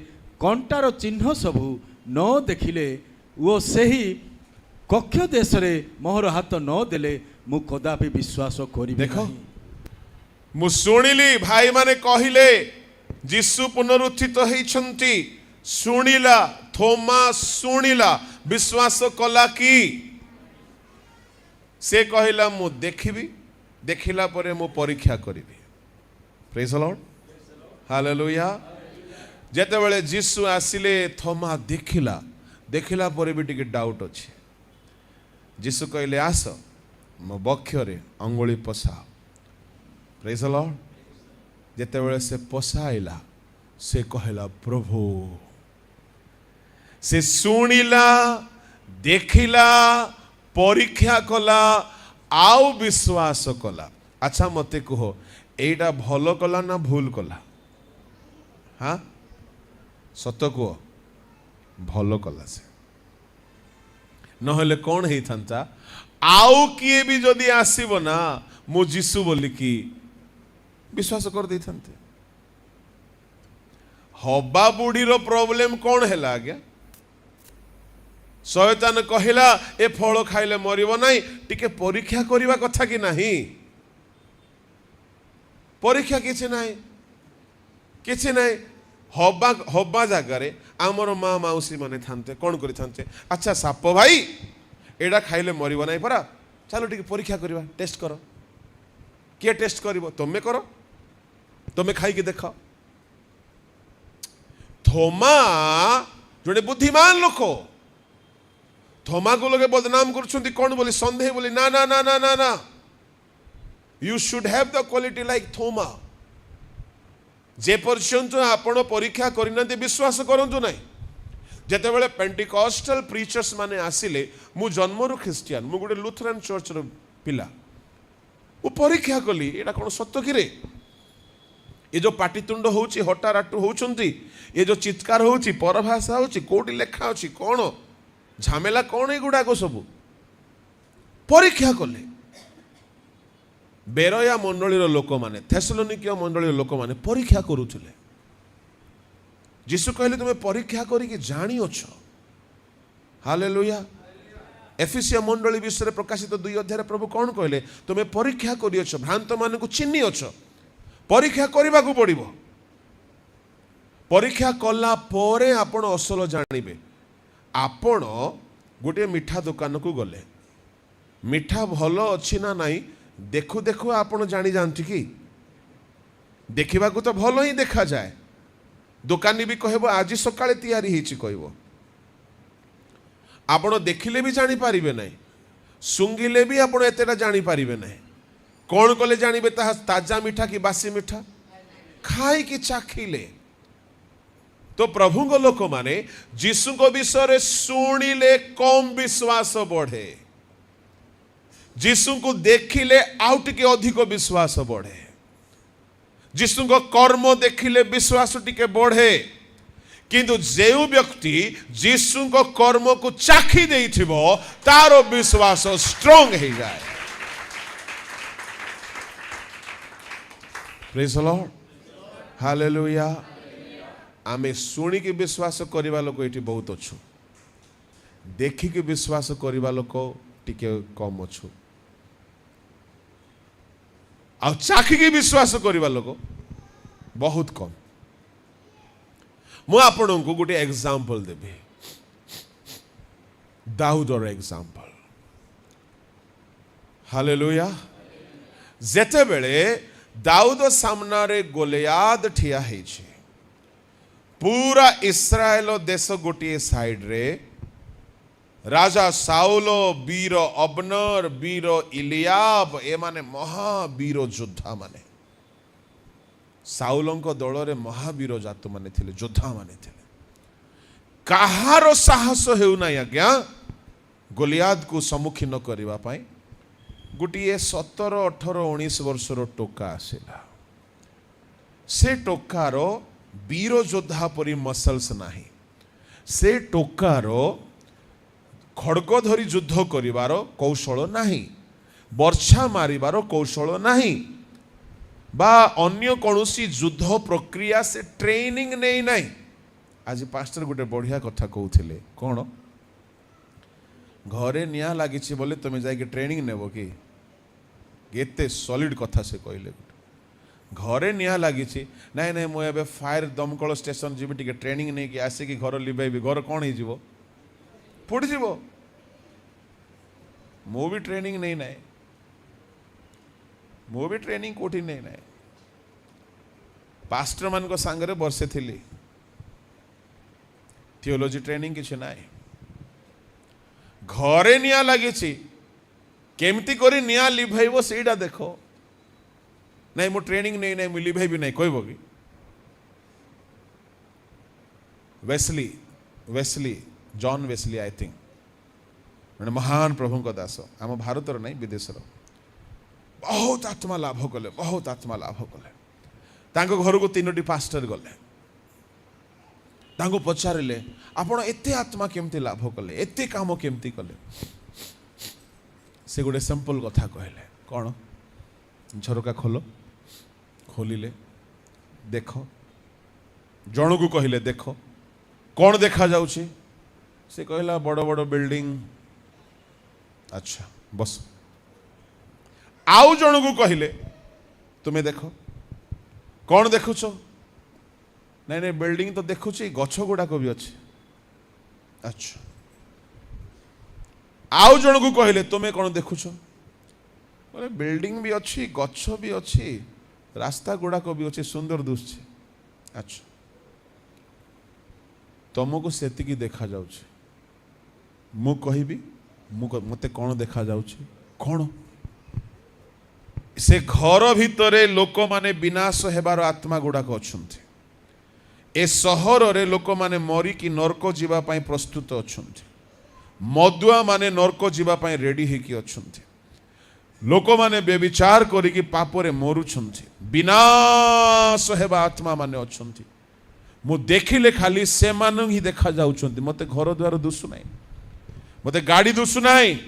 कंटार चिन्ह सबु न देखिले वो सही कक्ष देश रे मोहर हाथ न देले मु कदापि विश्वास करी देखो मु सुनिली भाई माने कहिले जीशु पुनरुत्थित होइछंती सुनिला थोमा सुनिला विश्वास कला कि से कहिला मु देखिबी देखिला परे मु परीक्षा करिबी प्रेज द लॉर्ड हालेलुया जेतेबेले जीशु आसिले थोमा देखिला देखिला परे भी टिके डाउट अछि जीशु कहले आस मो बक्षरे अंगुली पसा प्रेज द लॉर्ड जेतेबेले से पसाइला से कहला प्रभु से सुनिला देखिला परीक्षा कला आउ विश्वास कला अच्छा मते कहो एटा भलो कला ना भूल कला हाँ सत कह भलो कला से नहले कौन ही था आउ किए भी जदि आसीबो ना मु जीशु बोली कि विश्वास कर दे हबा बुढ़ी रो प्रॉब्लम कौन है आज्ञा शैतान कहिला ए फल खाइले मरिबो नाही टिके परीक्षा करिबा कथा कि नाही परीक्षा किसी ना हवा हवा जगार आमर माँ मौसी मैंने था कौन कर अच्छा साप भाई एडा खाइले मरब ना परा चलो टी परीक्षा करवा टेस्ट कर किए टेस्ट कर तुम्हें कर तुम्हें खाई देख थोमा जोड़े बुद्धिमान लोक थोमा को लोग बदनाम कर कौन बोली सन्देह बोली ना ना ना ना ना ना you should have the quality like थोमा जे पर्यंत आपण परीक्षा करना विश्वास करूँ ना जिते बड़े पेंटिकॉस्टल प्रीचर्स माने आसिले मु जन्मरु ख्रिस्टियन मु गोटे लुथरान चर्च रो पिला मु परीक्षा कली एटा कौन सत्य कि ये जो पाटितुंड होउची हटाराटू होउचंती ये जो चित्कार होउची परभाषा होउची कोटी लेखा होची कौन झमेला कौन एगुड़ा को सब परीक्षा कले बेरया मंडलीर लोक मैंने थेसलोनिकिया मंडलीर लोक मैंने परीक्षा करुले जीशु कहले तुम्हें परीक्षा करिक जानी अछ हालेलुया एफिसिया मंडली विषय प्रकाशित 2 अध्याय प्रभु कौन कहले तुम्हें परीक्षा करियछ भ्रांत मान को चिन्नी अछ परीक्षा करने को पड़ो परीक्षा कला परे आपण असल जानिबे आपण गोटे मिठा दुकान को गले मिठा भल अच्छी ना नहीं देखु देखु आपण जानी जानती कि देखा तो भल ही देखा जाए दुकानी भी कहब आज सकाळे तैयारी होइछि कहब आपण देखिले भी जानी पारिबे नहीं सुंगिले भी आपण एतेटा जानी पारिबे नहीं कौन कले जानबे ताजा मिठा कि बासी मिठा खाई कि चाखिले तो प्रभु को लोक माने जीशु को विषय शुणिले कम विश्वास बढ़े जीशु को देखिले आउ टिके अधिक विश्वास बढ़े जीशु को कर्म देखिले विश्वास टिके बढ़े किंतु जो व्यक्ति जीशु को कर्म को चाखी देइथिबो तारो विश्वास स्ट्रांग हो जाए प्रेज द लॉर्ड हालेलुया आमे शुणिक विश्वास करवा लोक ये बहुत अच्छु देखिक विश्वास करवा लोक टिके कम अच्छु आ चाखिक विश्वास करवा लोक बहुत कम मु आपन को गोटे एग्जांपल देबी दाऊदर एग्जांपल हालेलुया जेते बेले दाऊद सामने गोलियाद ठिया है पूरा इस्राएल देश गोटे साइड रे राजा साउलो वीर अबनर वीर इलियाब ए माने महावीर योद्धा माने साउलों दल रे महावीर जात माने थिले योद्धा माने थिले कहारो साहस हेउ ना आज्ञा गोलियाद को सम्मुखीन करबा पई गोटे 17 18 19 वर्षर टोका आसिला से टोकार वीर योद्धा परी मसल्स नाही से टोकार खड़ग धरी युद्ध करिवार कौशल नाही वर्षा मारिबार कौशल नाही बा अन्य कौनसी युद्ध प्रक्रिया से ट्रेनिंग नहीं नाही आज पास्टर गोटे बढ़िया कथा कहूथिले कौन घरे निया लागिछि बोले तुम जाके ट्रेनिंग नेबो कि एते सॉलिड कथा से कहले घरे निया लागिछि नहीं नहीं मु एबे फायर दमकल स्टेशन जीबी टिके ट्रेनिंग नहीं कि आसे कि घर लिबेबी घर कौन ही जीवो फुट जीवो मु भी ट्रेनिंग नहीं नाए मु भी ट्रेनिंग कोठी नहीं नाए पास्टर मान को सांगरे वर्षे थिली थियोलॉजी ट्रेनिंग किछि नाए घरे निया लागिछि केमती करी निया लिभाइबो सेटा देखो नहीं मु ट्रेनिंग नहीं नहीं मु लिभाइबी नहीं कहबो कि Wesley Wesley John Wesley I think मैंने महान प्रभु को दास आम भारत नहीं विदेशर बहुत आत्मा लाभ कले बहुत आत्मा लाभ कले घर को 3टी पास्टर गले पचारे आपण एते आत्मा केमती लाभ कले एते काम केमती कले से गोटे सिंपल कथा कहले कौन झरका खोल खोलिले देख जन को कहले देख कौन देखा जाउछि से कहला बड़ बड़ बिल्डिंग अच्छा बस आउ जन को कहले तुम्हें देख कौन देखुच नहीं नहीं बिल्डिंग तो देखुची गछ गुड़ाक भी अच्छे अच्छा आउ जन को कहले तुम्हें कौन देखुच बोले बिल्डिंग भी अच्छी गछ भी अच्छी रास्ता गुड़ाक भी अच्छे सुंदर दुसछे अच्छा तुमको सेतिकी देखा जाउछे मु कहबी मते कौन देखा जाउछे कौन से घर भितरे लोक माने विनाश हेबार आत्मा गुड़ाक अछंती ए सहर रे लोक माने मरी कि नरक जीवा पाई प्रस्तुत अछंती मदुआ माने नरक जीवा पाई रेडी हेकी अछंती लोक माने बेविचार करिकी पापरे मरुछंती विनाश हेबा आत्मा माने अछंती मु देखिले खाली से मानु ही देखा जाउछंती मते घर द्वार दुसु नाही मते गाड़ी दुसु नाही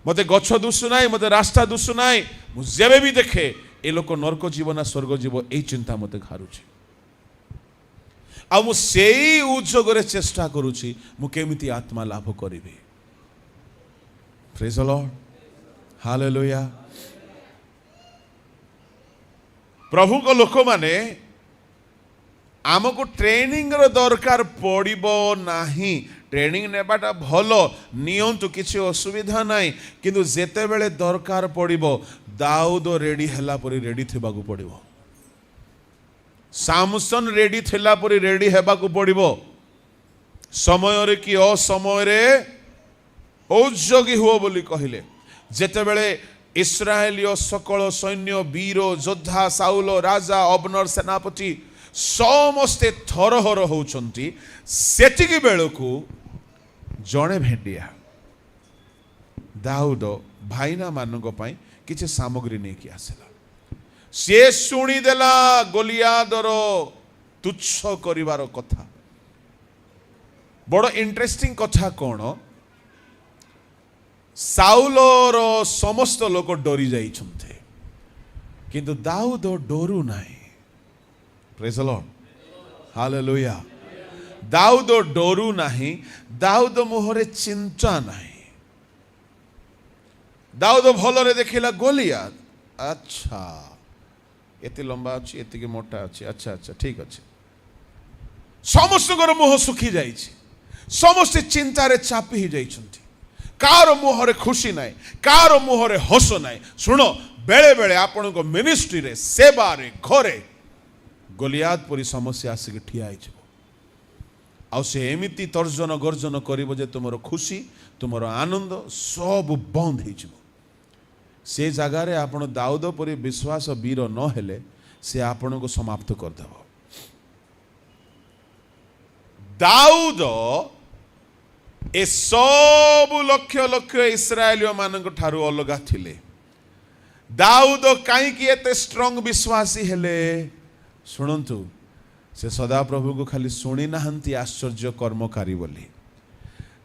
मते गछ दुसु नाही मते रास्ता दुसु नाही मु जेबे भी देखे ए लोक नरक जीव ना स्वर्ग जीव ए चिंता मते घारुछि आ मु सेई उद्योग रे चेष्टा करूछि मु केमिति आत्मा लाभ करिबे प्रेज द लॉर्ड हालेलुया प्रभु को लोक माने आमको ट्रेनिंग रो दरकार पड़िबो नाही ट्रेनिंग नेबाटा भलो नियंतु किछि असुविधा नाही किंतु जेते बेले दरकार पड़िबो दाऊद रेडी हला परी रेडी थिबाकू पड़िबो सामसन रेडी थिला परी रेडी हेबाकू पड़िबो समय रे कि असमय रे औद्योगी हुओ बोली कहिले जेते बेले इस्राएलियो सकल सैन्य वीर योद्धा साउल राजा अबनर सेनापति समस्ते थरहर होउछंती सेतिकी बेलकू जड़े भेंडिया दाऊद भाईना मानक पाई किछि सामग्री नहीं कि आसला से शुणी देला गोलियादर तुच्छ करिवार कथा बड़ इंटरेस्टिंग कथा कौन साउलर समस्त लोक डरी जाइछन्ते किंतु दाऊद डरू नाही प्रेज द लॉर्ड हालेलुया दाऊद डरू नाही दाऊद मुहरे चिंता नाही दाऊद भलरे देखिला गोलियात अच्छा एति लंबा अछि एति के मोटा अछि अच्छा अच्छा ठीक अछि समस्त मुह सुखी जाइछि समस्त चिंता रे चापी ही जाइछन्ति कार मुहरे खुशी नाही कार मुहरे हस नाही सुनो बेले बेले आपण को मिनिस्ट्री रे सेवा रे घरे गोलियात परी समस्या आसिक ठिया आइछ आ से एमिति तर्जन गर्जन करिवो जे तुमरो खुशी तुमरो आनंद सब बंद हो से जगार आपण दाऊद परी विश्वास वीर न हेले से आपण को समाप्त कर देव दाऊद ए सब लक्ष लक्ष इस्राएलियों मानक ठारू अलगा थिले दाऊद कहीं एते स्ट्रॉन्ग विश्वासी हेले शुणु से सदा प्रभु को खाली शुणी नाहंती आश्चर्य कर्मकारी बोली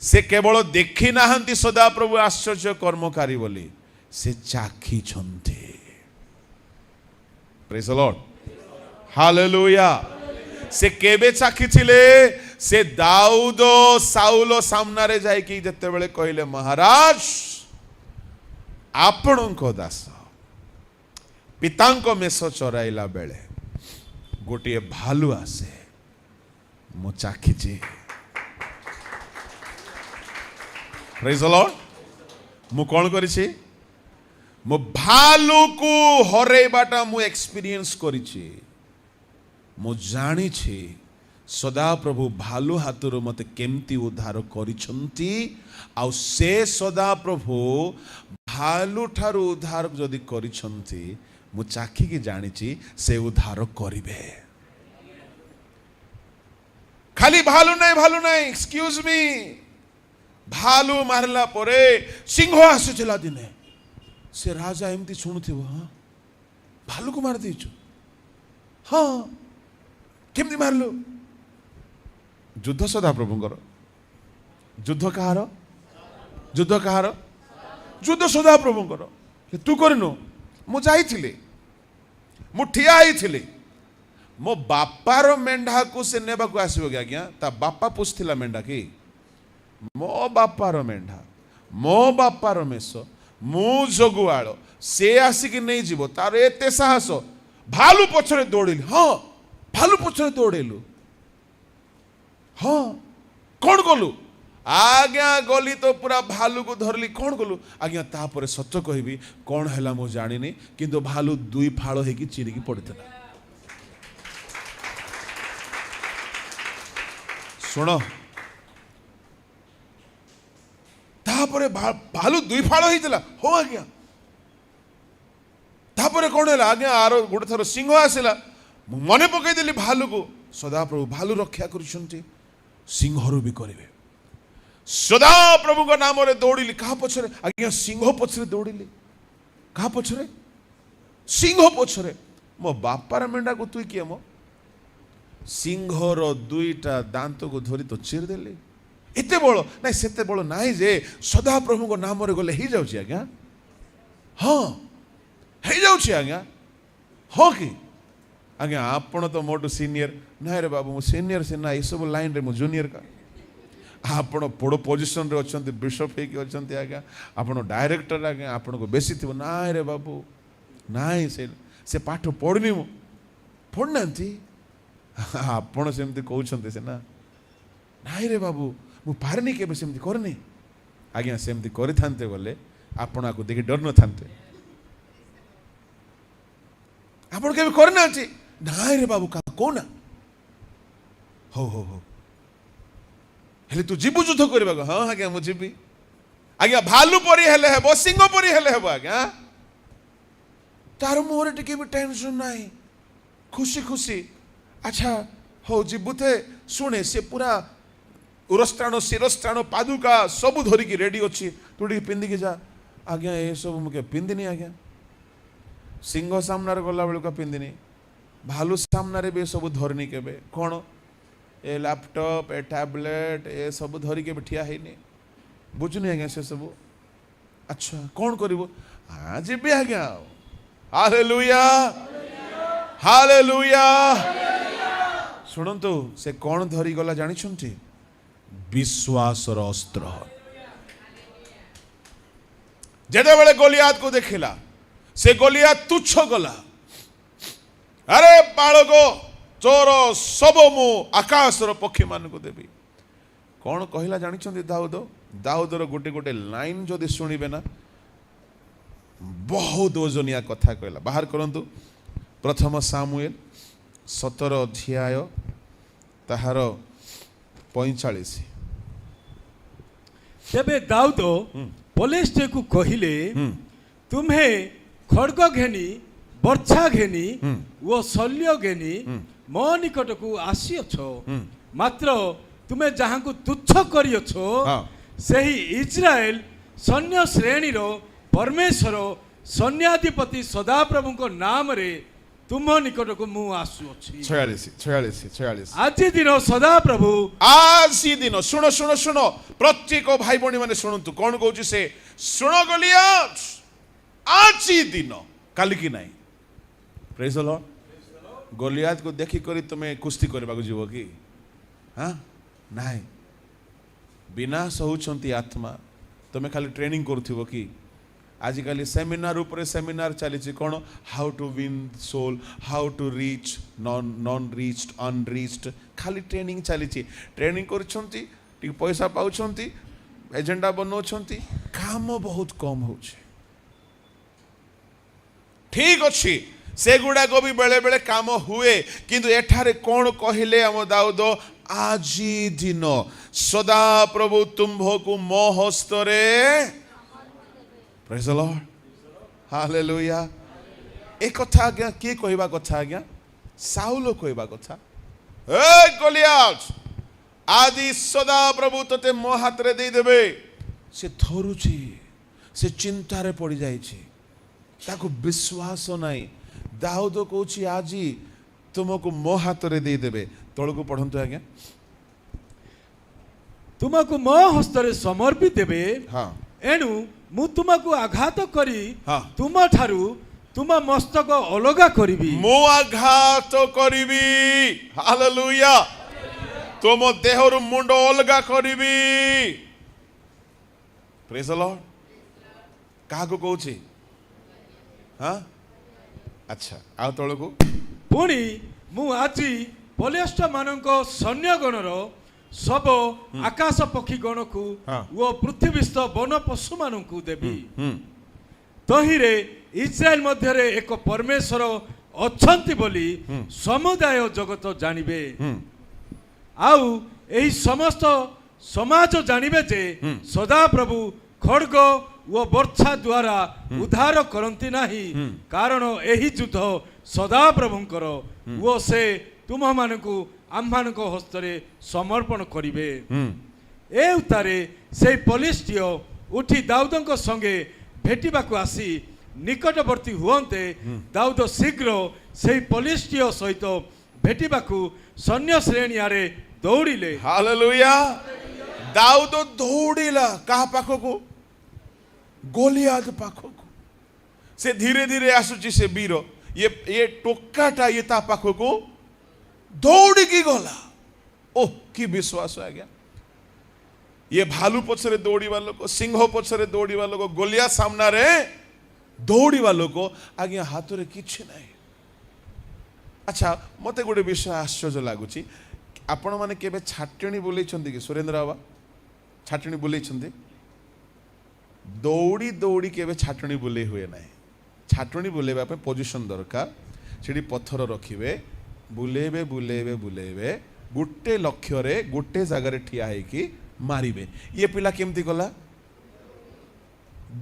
से केवल देखी नाहंती सदा प्रभु आश्चर्य कर्मकारी बोली से चाखी छंते प्रेज द लॉर्ड हालेलुया से केबे चाखी थिले से दाऊद साउल सामना रे जाय कि जते बेले कहले महाराज आपणको दास पितांको मेष चराइला बेले गोटे भालू आसे मु चाखीची प्रेज द लॉर्ड मु कोन करिछि मु भालू को हरेबाटा मु एक्सपीरियंस करिछि मु जानी छी सदा प्रभु भालू हाथर मते केमती उद्धार करिछंती आ से सदा प्रभु भालू ठारू उद्धार जदि करिछंती मु चाखी की जानी छी से उद्धार करिवे खाली भालू नहीं एक्सक्यूज मी भालू मारला परे सिंह आसुला दिने से राजा एमती शुणुथिबो हाँ भालू को मार देछु हाँ केमती मारलु युद्ध सदा प्रभुंकर युद्ध कहार युद्ध सदा प्रभुंकर तू करनु मु जाइथिले मु ठिया आइथिले मो बापार मेंढा को से नेबा को आसीबो कि आज्ञा ता बापा पुछथिला मेंढा की मो बापार मेंढा मो बापार मेष मु जगुआल से आसिक नहीं जीवो तार एते साहस भालू पछरे दौड़िली हाँ भालू पछरे दौड़ेलु हाँ कौन गलु आज्ञा गली तो पूरा भालू को धरली कौन गलु आज्ञा तापर सच कहबी कौन हैला मु जानिनी किंतु भालू दुई फाड़ होगी चिरिकी पड़ता शुण तापर भालू दुई फाड़ होता हो आज्ञा तापर कौन है आज्ञा आर गोटे थर सिंह आसला मने पकईदेली भालू को सदाप्रभु भालू रक्षा कर सिंह भी करेंगे सदाप्रभु का नाम दौड़िली क्या पछरे आज्ञा सिंह पछरे दौड़िली क्या पछरे सिंह पछरे मो बापार मेंढा को तुई किए मो सिंहर दुईटा दांत को धरी तो चिर देली एते बड़ ना सेते बड़ ना जे सदाप्रभु को नाम गले ही जाउची आज्ञा हाँ हो जाउची आज्ञा हाँ कि आज्ञा आपण तो मोटू सीनियर ना रे बाबू मु सीनियर से ना ये सब लाइन रे मु जूनियर का आपण बड़ पोजिशन रे अछंती बिशप हे कि अछंती आज्ञा आपण डायरेक्टर आज्ञा आपण को बेसी थिबो ना रे बाबू ना से पाठ पढ़नी मु पढ़नांती आपण सेमती कहउछंती से ना नाई रे बाबू मु पारनी केबे सेमती करनी आज्ञा सेमती करि थांते बोले आपण को देखि डर न थांते आपण केबे करनांती नाई रे बाबू का कोना हो हो हो हेले तू जीबु युद्ध करबा हाँ आज्ञा मु जीबी आज्ञा भालू परी हेले हेबो सिंह परी हेले हेबो आज्ञा तार मोहरे टिके भी टेंशन नाही खुशी खुशी अच्छा हो जीबुते सुने से पूरा उरस्त्राण शिरस्त्राण पादुका सब धरिकी रेडी अच्छी तू टी पिंधिकी जा आज्ञा ये सब मुझे पिंधिनी आज्ञा सिंह सामना गला बेलू का पिंधिनी भालू सामना भी सब धरनी के कौन ए लैपटॉप ए टैबलेट ए सब धरिके ठिया है बुझुनी आज्ञा से सब अच्छा कौन करिवो हाँ जीबी आज्ञा हालेलुया हालेलुया शुणु से कौन धरी गला जानी विश्वासर अस्त्र जेदे बेले गोलियात को देखिला से गोलियात तुच्छ गला अरे बालको चोर सब मु आकाशर पक्षी मान को देवी कौन कहला जानी दाऊद दाऊदर गोटे गोटे लाइन जदि शुणिबे ना बहुत ओजनिया कथा कहला बाहर करंतु प्रथम सामुएल 17 अध्याय ताहार 45 तेबे दाऊद पलिश्ती को कहिले तुम्हें खड्ग घेनी वर्षा घेनी वो शल्य घेनी मो निकट को आसीअछ मात्र तुम्हें जहाँ को तुच्छ करियछ सही इस्राएल सैन्य श्रेणी रो परमेश्वर सैन्याधिपति सदाप्रभु को नाम रे तुम निकट को मु आसुअछि 46 आज दिन सदाप्रभु आज दिन शुण शुण शुण प्रत्येक भाई भणी माने शुणु कौन कहूँ से शुण गोलियात आज दिन काली की नहीं प्रेज द लॉर्ड गोलियात को देखी करी तुम्हें कुश्ती करबा को जीवो कि हाँ नहीं विनाश होउछंती आत्मा तुम्हें खाली ट्रेनिंग करूथिबो कि आजिकल सेमिनार ऊपर सेमिनार चली कौन how to win soul how to reach non reached unreached खाली ट्रेनिंग चली ट्रेनिंग कर पैसा पाँच एजेंडा बनाऊँ काम बहुत कम हो ठीक अच्छी से गुड़ाक भी बेले बेले काम हुए किंतु एठारे कौन कहले आम दाऊद आज दिन सदा प्रभु तुम्भको मो हस्तरे प्रेज द लॉर्ड हालेलुया ए कथा आज्ञा किए कहवा कथा आज्ञा साउल कहवा कथा ए गोलियात आदि सदा प्रभु तते मो हाथ रे दे देबे से थरुची से चिंतारे पड़ी जाइछि ताको विश्वास नाही दाऊद कहूछि आज तुमको मो हाथ रे दे देबे तळको पढंतु आज्ञा तुमको मो हस्तरे समर्पित देबे हाँ एणु मु तुमको आघात करी हाँ तुम ठारू तुम मस्तक अलगा करिबी मो आघात करिबी हालेलुया तुम देहरु मुंड अलगा करिबी प्रेज द लॉर्ड काहा को कहूछि हाँ अच्छा आ तल को पुणी मु आजी पलिष्ठ मानक सैन्यगणर सब आकाश पक्षी गण को हाँ। वो पृथ्वीस्थ वन पशु मान देवी तहिरे इस्राएल मध्य एक परमेश्वर अछंती बोली समुदाय जगत जानिबे आउ एही समस्त समाज जानिबे जे सदा प्रभु खड्ग वो वर्षा द्वारा उद्धार करती नाही कारण एही युद्ध सदा प्रभुंकर वो से तुम मानकु आम मानक हस्तरे समर्पण करिवे ए उतारे से पलिष्ठीय उठी दाऊदଙ୍କ संगे भेटिबाकु आसी निकटवर्ती हुअन्ते दाऊद शीघ्र से पलिष्ठीय सहित भेटिबाकु सैन्य श्रेणी आरे दौड़िले हालेलुया दाऊद दौड़िला कहा पाखको गोलियाद पाखको से धीरे धीरे आसुची से वीर ये टोकाटा ये ता पाखको दौड़ी की गला ओह कि विश्वास आ गया ये भालू पछरे दौड़ीवा लोक सिंह पछरे दौड़ीवा लोक गोलिया सामना रे दौड़ीवा लोक आज्ञा हाथ रे किछि नाही अच्छा मते गोटे विषय आश्चर्य लागुची आपण माने केबे छाटणी बोलै छंदी कि सुरेंद्र बाबा छाटणी बोलै छंदी दौड़ी दौड़ी केबे छाटणी बोलै हुए नाही छाटणी बोलेबा पे पोजीशन दरकार सेठी पत्थर रखिबे बुलेबे बुलेबे बुलेबे गोटे लक्ष्य रे गोटे जगह ठिया है कि मारिबे ये पिला केमती गला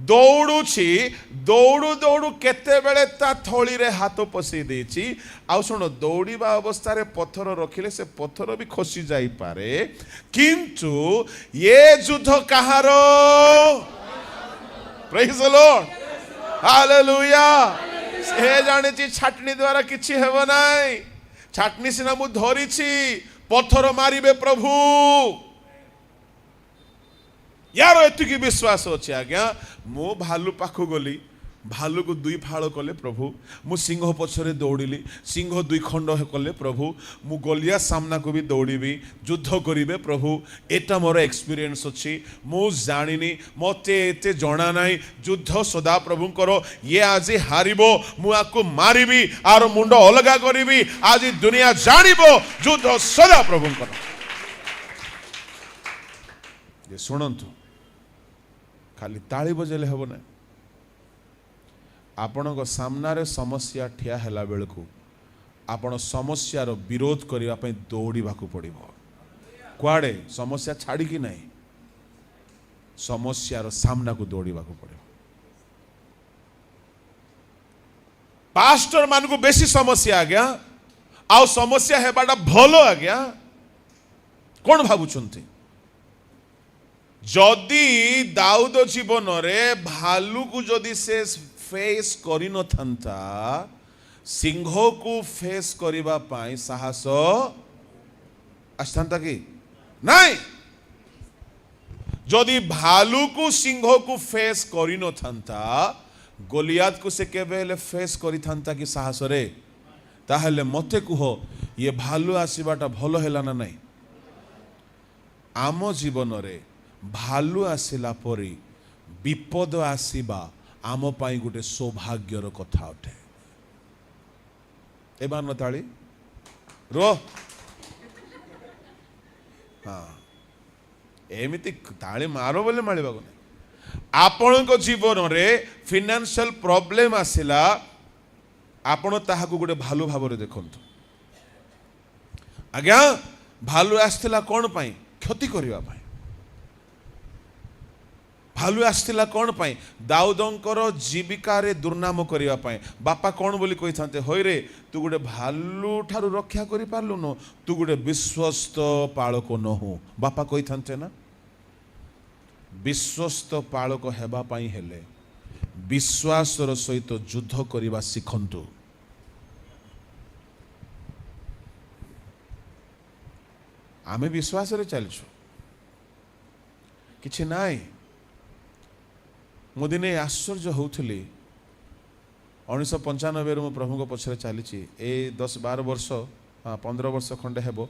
दौड़ुछि दौड़ू दौड़ू केते बेले ता थोड़ी रे हाथ पसई देछि आ सुनो दौड़ीबा अवस्था रे पत्थर रखिले से पत्थर भी खसी जाई पारे किंतु ये युद्ध कहारो प्रेज द लॉर्ड हालेलुया से जाने छाटनी द्वारा किछि हेबो नाही छाटनी सिना मु धरिछि पत्थर मारिबे प्रभु यार एतिकी विश्वास अच्छे आज्ञा मु भालू पाखु गली भालू को दुई फाड़ कले प्रभु मु सिंह पछरे दौड़िली सिंह दुई खंड कले प्रभु मु गलिया सामना को भी दौड़ीबी युद्ध करिबे प्रभु एटा मोर एक्सपीरियंस अछि मु जानिनी मते एते जणा नाही युद्ध सदा प्रभु करो ये आज हारिबो मु आको मारिबी आर मुंड अलगा करिबी आज दुनिया जानिबो युद्ध सदा प्रभु करो ये सुनंतु खाली ताली बजेले हेबो ना आपण सामने समस्या ठिया हैला बेलू आपण समस्यार विरोध करने दौड़ा पड़ो कुआड़े समस्या छाड़ी की नहीं समस्यार सामना को दौड़ा पड़ो पास्टर मान को बेसी समस्या आ गया आउ समस्या हेबाटा भलो आ गया कौन भावुंट जदि दाऊद जीवन रे भालू को जदि से फेस करि न थांता सिंह को फेस करिबा पाई साहस आस्थांता कि नहीं जदि भालू को सिंह को फेस करि न थांता गोलियात को से केबेले फेस करि थांता कि साहस रे ताहले मते कुह ये भालू आसीबाटा भलो हैला ना नहीं आम जीवन रे भालू आसिला परी विपद आसीबा आम पाई गोटे सौभाग्यर कथा अटे ए मान ताली रो हाँ एमिति ताली मारो बोले मारिबा को नहीं आपण को जीवन रे फाइनेंशियल प्रॉब्लम आसिला आपण ताहाको गोटे भालू भाव रे देखंतु आज्ञा भालू आस्थिला कोन पाई क्षति करिबा पाई भालू आसला कौन पाई दाऊदंकर जीविका रे दुर्नाम करिबा पाई बापा कौन बोली कहि थांते होय रे तू गोटे भालू ठारू रक्षा करि पारलु न तू गोटे विश्वस्त पालक नहु बापा कहि थांते ना विश्वस्त पालक हेबा पाई हेले विश्वासर सहित युद्ध करिबा सिखंतु आमे विश्वास रे चलछु किछि नाई मु दिने आश्चर्य होउथली 1995 मु प्रभु को पछरे चली ए 10-12 वर्ष 15 वर्ष खंडे हेबो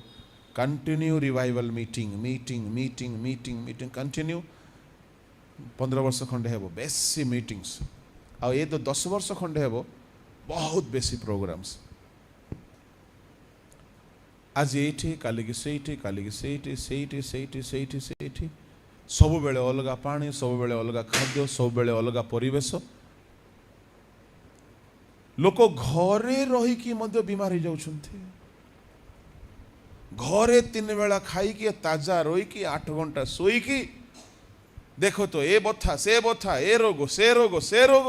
continue revival meeting meeting meeting meeting meeting continue 15 वर्ष खंडे हेबो बेसी मीटिंग्स आ ये तो 10 वर्ष खंडे हेबो बहुत बेसी प्रोग्राम्स आज ये काली की सेठी काली की सेठी सेठी सेठी सेठी सेठी सब बेले अलग पानी सब बेले अलग खाद्य सब बेले अलग परिवेश लोक घरे रहीकि मध्य बीमार हो जाउछन्ति घरे 3 बेला खाई ताजा रहीकि 8 घंटा सोईकि देखो तो ए बथा ए रोग से रोग से रोग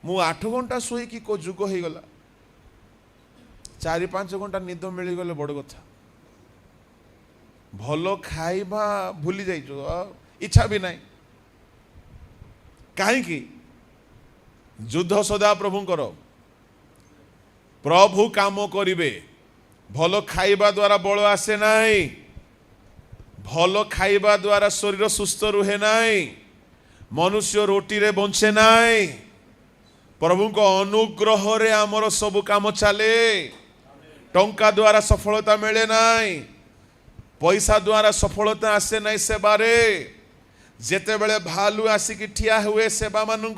मु 8 घंटा सोईकि को जुग हो गला 4-5 घंटा निद मिली गले बड़ कथा भलो खाइबा भूली जाइछो इच्छा भी नहीं कहीं युद्ध सदा प्रभुंकर प्रभु काम करिवे भलो खाइबा द्वारा बल आसे नहीं भलो खाइबा द्वारा शरीर सुस्थ रुहे नहीं मनुष्य रोटी रे बंचे नहीं प्रभु को अनुग्रह रे आमर सब काम चले टंका द्वारा सफलता मिले नहीं पैसा द्वारा सफलता आसे नहीं सेवारे जेते बेले भालू आसिकी ठिया हुए सेवा मानू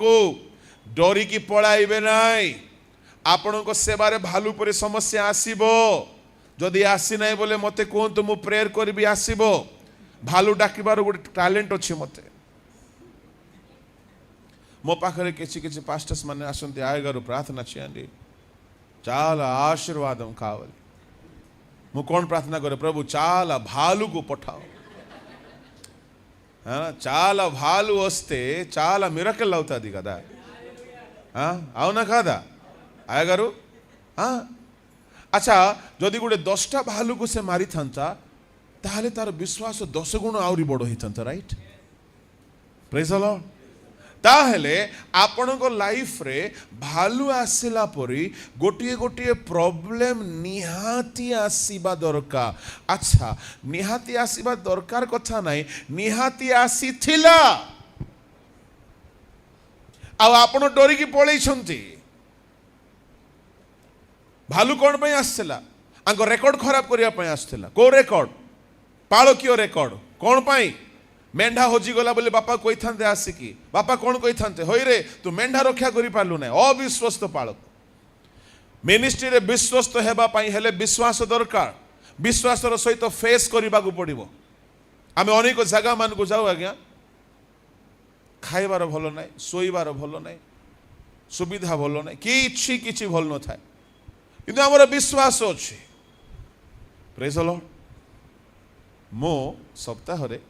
डरी की पलाइबे नहीं आपण को सेवारे भालू पर समस्या आसीबो जदि आसी नहीं बोले मते कहतु मु प्रेयर करी आसीबो भालू डाकिबार गोटे टैलेंट अच्छी मते मो पाखरे किसी किसी पास्टर्स माने आसंती आयगारु प्रार्थना छियांडी चाला आशीर्वाद कावली मु कौन प्रार्थना करे प्रभु चाला भालू को पठाओ हाँ चाला भालू वस्ते चाला मिराकल అవుతాది కదా అవునా కాదా आयगारु हाँ अच्छा जदि गोटे 10टा भालू को से मारी था ताहले तार विश्वास 10 गुण आउरी बड़ होता राइट प्रेज द लॉर्ड ताहले आपण को लाइफ रे भालू आसिला परी गोटिए गोटिए प्रॉब्लम निहाती आसीबा दरकार अच्छा निहाती आसीबा दरकार कथा नहीं निहाती आसी थिला आ आपण डरी की पळै छंती भालू कौन पे आसला आंको रेकॉर्ड खराब करिया पे आसला को रेकॉर्ड पाळकियो रेकॉर्ड कौन पाई मेंढा होजी गला बोले बापा कही थांते आसिकी बापा कौन कही थांते होई रे तू मेंढा रक्षा करि पालु नै अविश्वस्त पाळक मिनिस्ट्री रे विश्वस्त हेबा पाई हेले विश्वास दरकार विश्वास रो सहित फेस करिबा को पड़िबो आमे अनेक जगह मान को जाऊ आज्ञा खाइबार भलो नै सोइबार भलो नै सुविधा भलो नै किछि भल न थाए किंतु आमर विश्वास अच्छे प्रेज द लॉर्ड मो सप्ताह रे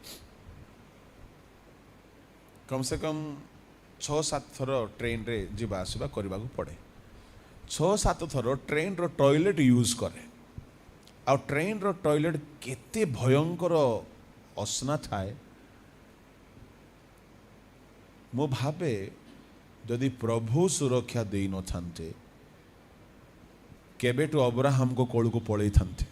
कम से कम 6-7 थर ट्रेन रे जीवा आसवा करने को पड़े 6-7 थर ट्रेन रो टॉयलेट यूज करे आ ट्रेन रो टॉयलेट केते भयंकर असना थाए मो भावे जदि प्रभु सुरक्षा दे न थांते केबेटू अब्राहम को कोल को पड़े थांते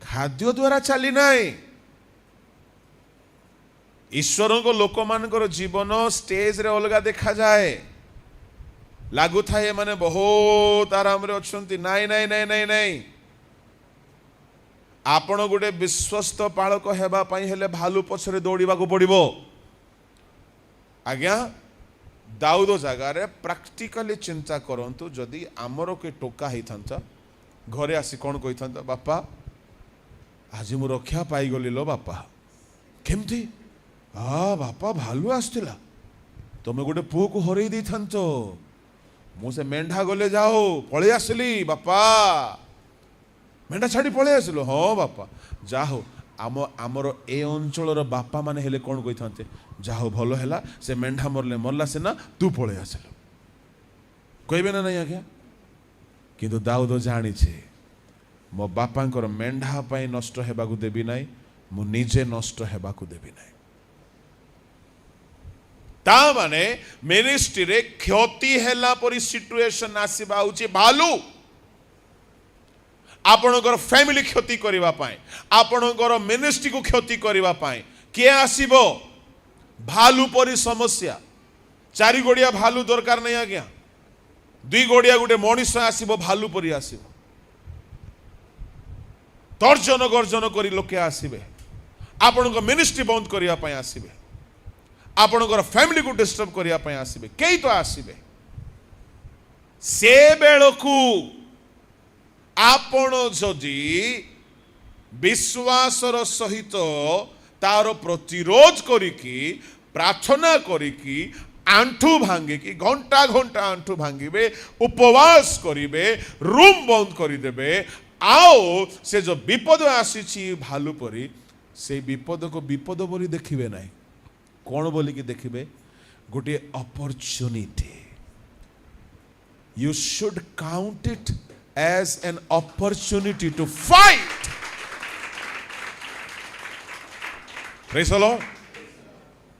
खाद्य द्वारा चली नाई ईश्वर को लोक मानकर जीवन स्टेज रे अलगा देखा जाए लागू थाए माने बहुत आराम रे अछंती नाई नाई नाई नाई नाई आपण गोटे विश्वस्त पालक हेबा पई हेले भालू पछरे दौड़ीबा को पड़िबो आज्ञा दाऊद जगार प्रैक्टिकली चिंता करंतु जदि आमर के टोका ही था घरे आसी कौन कही था बापा आज मु रक्षा पाई गली लो बापा केमती बापा भालू आसला तुम गोटे पुओ को हरई दी था मुझे मेंढा गले जाओ पलि आसली बापा मेंढा छाड़ी पलि आसलो हाँ बापा जाओ आम आमर ए अंचल बापा माने हेले कौन कही था जाओ भल है से मेंढा मरले मरला सीना तू पलि आसल कहबे ना नहीं आज्ञा किंतु दाऊद जानी मो बापांकर मेंढा पाई नष्ट हेबाकु देबी नाई मु निजे नष्ट हेबाकु देबी नाई ता माने मिनिस्ट्री रे क्षति हेला परी सिचुएशन आसीबा उची भालू आपणकर फैमिली क्षति करबा पाए आपणकर मिनिस्ट्री को क्षति करबा पाए के आसीबो भालू परी समस्या 4 गोड़िया भालू दरकार नहीं आज्ञा 2 गोड़िया गोटे मनीष आसीबो भालू परी आसीबो तर्जन गर्जन करी लोके आसीबे आपण को मिनिस्ट्री बंद करिया पाए आसीबे आपणकर फैमिली को डिस्टर्ब करने आसबे कई तो आसबे से बेलू आपण जदि विश्वासर सहित तार प्रतिरोध करिकी प्रार्थना करिकी आंठू भांगिकी घंटा घंटा आंठू भांगे उपवास करिवे रूम बंद करदेवे आओ से जो विपद आसी भालू परी से विपद को विपद बोली देखिए ना कौन बोलिकी देखिए गोटे opportunity you should count it as an opportunity to fight praise the lord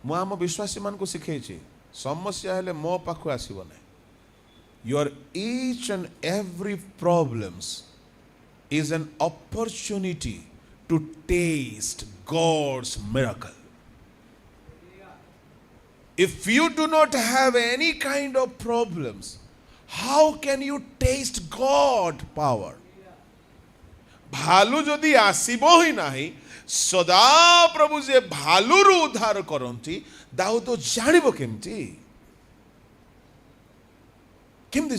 मु आम विश्वासी मान को शिखई समस्या हेले मो पाखु आसीबो नै your each and every problems is an opportunity to taste God's miracle. If you do not have any kind of problems, how can you taste God power? भालू जदि आसीबो ही नाही सदा प्रभु जे भालू रु उद्धार करंती दाऊ तो जानिबो केमती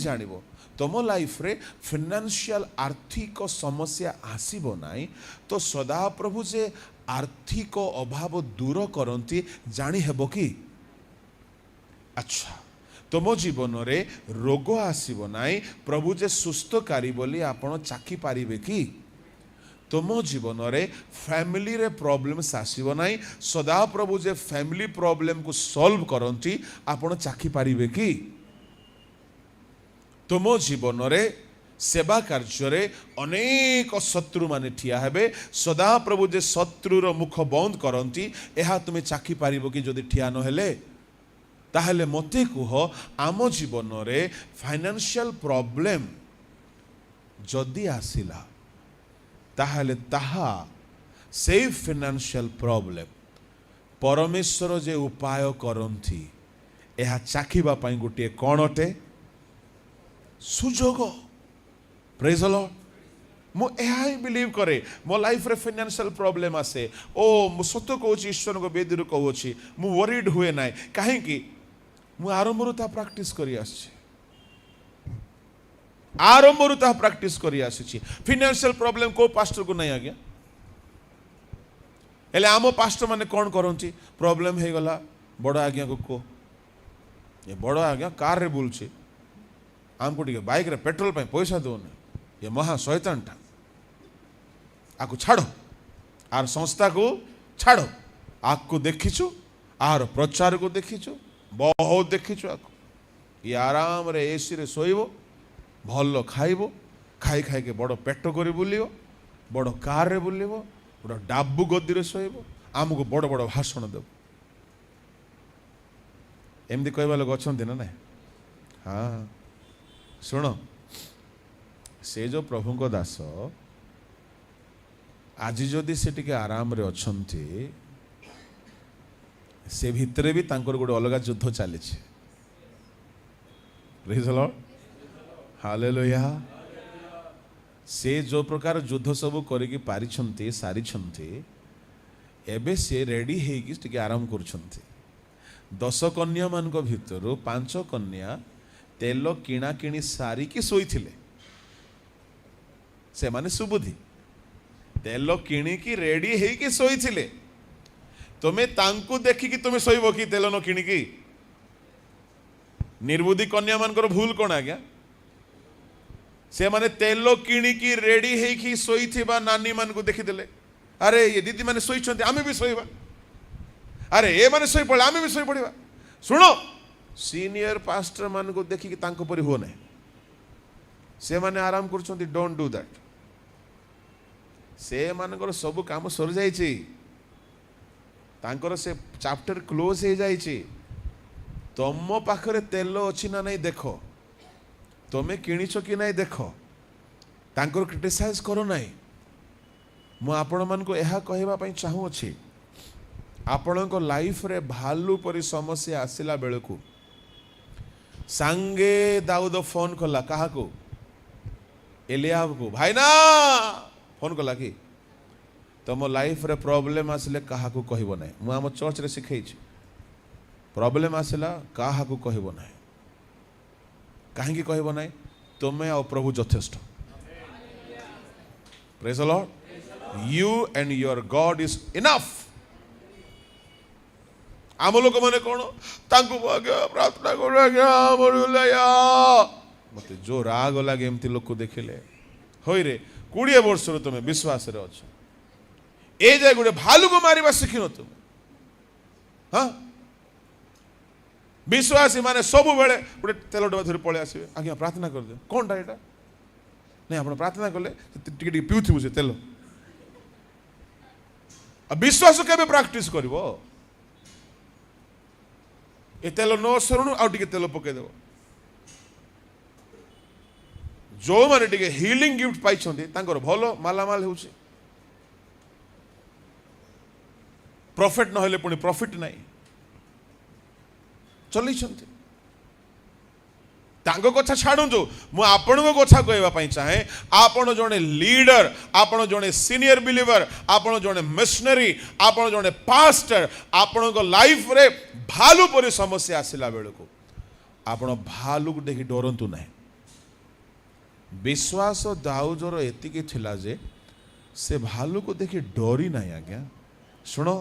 जानिबो तुम लाइफ रे फाइनेंशियल आर्थिक समस्या आसीबो नाही तो सदा प्रभु जे आर्थिक अभाव दूर करंती जानी हेबो कि अच्छा तुम जीवन रे रोग आसीबो नाही प्रभु जे सुस्थकारी बोली आपण चाखी पारिबे कि तुम जीवन रे फैमिली रे प्रॉब्लम्स आसीबो नाही सदा प्रभु जे फैमिली प्रॉब्लम को सॉल्व करंती आपण चाखी पारिबे कि तुम जीवन रे सेवा कार्य अनेक शत्रु माने ठिया हेबे सदा प्रभु जे शत्रुर मुख बंद करंती एहा तुमे चाखी पारिबो कि जदि ठिया न हेले ताहले मते कुह आम जीवन रे फाइनेंशियल प्रॉब्लम जदि आसिला ताहले ताहा से फाइनेंशियल प्रॉब्लम परमेश्वर जे उपाय करंती एहा चाखिबा पई गोटे कोन अटे सुजोग प्रेज द लॉर्ड मु एहा ही बिलीव करे मो लाइफ रे फाइनेंशियल प्रॉब्लम आसे ओ मु सत्य कहूची ईश्वर को बेदीर कहूची मु वरीड हुए ना कहीं कि मु आरंभरु ता प्रैक्टिस करी आछि आरंभरु ता प्रैक्टिस करी आछि फाइनेंशियल प्रॉब्लम को पास्टर को नहीं आज्ञा एले आमो पास्टर माने कोन करंती प्रॉब्लम हे गला बड़ आज्ञा को ये बड़ आज्ञा कार रे बोलछी आमको टे बाइक रे पेट्रोल पे पैसा दौन ये महा शैतान टा आकु छाड़ो आर संस्था को छाड़ो आकु देखीचु आर प्रचार को देखीचु बहुत देखीचु आकु ये आराम रे एसी रे सोइबो भल खाइबो खाई खाई के बड़ पेट करी बुलिबो बड़ कार रे बुलिबो बड़ डाबू गद्दी रे सोइबो आमको बड़ बड़ भाषण देबो एमदी कहबा लोग अछंती ना हाँ शुण से जो प्रभु को दास आज जदि से टिके आराम रे अछंती से भितरे भी तांकर गोटे अलग युद्ध चली प्रेज द लॉर्ड हालेलुया से जो प्रकार युद्ध सब करिकी पारिछंती सारिछंती एबे से रेडी हेकी टिके आराम करुछंती 10 कन्या मान को भितरु 5 कन्या तेल किणा किणी सारिकी शोइथिले से माने सुबुद्धि तेल किणिकी रेडी हेकी शोइथिले तुमे तांकु देखिकी तुमे शोइबो कि तेल न किणिकी निर्बुद्धि कन्या मानकर भूल कोन आज्ञा से माने तेल किणिकी रेडी हेकी शोइथिबा नानी मान को देखि देले अरे ये दीदी माने शोइछंती आमे भी शोइबा अरे ए माने शोइ पड़े आमे भी शोइ पड़िबा सुनो सीनियर पास्टर मान को देखिकी तांको परि हो नै से माने आराम करछंती डोंट डू दैट से मानकर सब काम सर जाइछि तांकर से चैप्टर क्लोज हो जाइछि तुम पाखरे तेल अछि ना नहीं देखो तुमे किणिछ कि नहीं देखो तांकर क्रिटिसाइज करो नहीं मु आपण मान को एहा कहबा पई चाहू अछि आपण को लाइफ रे भालू परि समस्या आसिला बेलकू सांगे दाऊद फोन कला कहा को एलियाब को भाई ना फोन कला कि तुम लाइफ रे प्रॉब्लम आसले कहा को कहबो नै मु हम चर्च रे सिखै छी प्रॉब्लम आसला काहा को कहबो नाही काहे कहबो नाही तुमे आ प्रभु यथेष्ट praise the Lord you and your God is enough आम लोक मैंने कौन तांको प्रार्थना मत जो राग लगे एमती लोक देखिले होई रे 20 वर्ष तुम विश्वास रे अच्छ ए जाए गोटे भालू को मारिबा शिखिन तुम हाँ विश्वासी माने सब बेले गोटे तेल डबा धरी पळे आसीबे आज्ञा प्रार्थना कर दे कोनटा एटा नहीं आपण प्रार्थना कले टिके टिके पिउथिबु से तेल आ विश्वास केबे प्रैक्टिस करबो ए तेल न सरुणु आउ टिके तेल पके देबो जो माने टिके हीलिंग गिफ्ट पाई छथि तांकर भलो मालामाल होउछि प्रॉफिट न होले पुनी प्रॉफिट नाही चली छथि तांको कथा छाडुंजु मु आपनको कथा कहबा पई चाहे आपण जने लीडर आपण जने सीनियर बिलीवर आपण जने मिशनरी आपण जने पास्टर आपनको लाइफ रे भालू परि समस्या आसिला बेल को आपण भालू को देखि डरंतु नाही विश्वास दाऊदर एतिकी थिला जे से भालू को देखि डरी नाही आज्ञा सुनो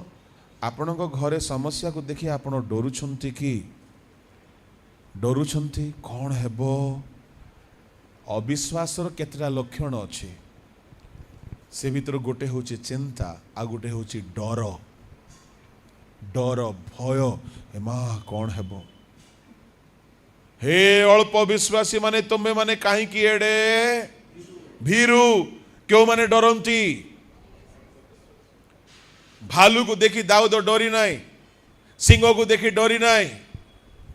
आपनको घरे समस्या को देखि आपण डरुछंती कि डरुछंती कौन हेबो अविश्वासर केतरा लक्षण अच्छे से भीतर गोटे होची चिंता आ गोटे होची डर डर भय एमा कौन हेबो हे अल्प विश्वासी माने तुम्हें माने कहीं की एडे भीरु क्यों माने डरंती भालू को देखी दाऊद डरी नाई सिंह को देखी डरी नाई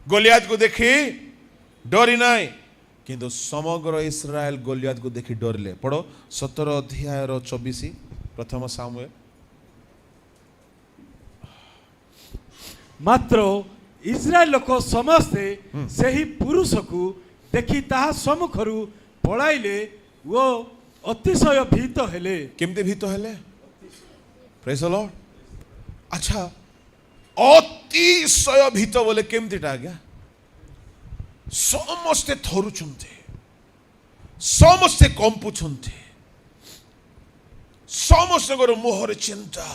गोलियात को देखी डरी नाई किंतु समग्र इस्राएल गोलियात को देखी डरले पढ़ो 17 अध्याय 24 प्रथम सामुएल मात्र इस्राएल लोक समस्ते सही पुरुष को देखी ताहा सम्मुखरु पळाइले वो अतिशय भीत हेले केमते भीत हेले प्रेज द लॉर्ड अच्छा अतिशय भीत बोले केमतीटा आज्ञा समस्ते थरुछन्ते समस्ते कंपुछन्ते समस्त मुहरे चिंता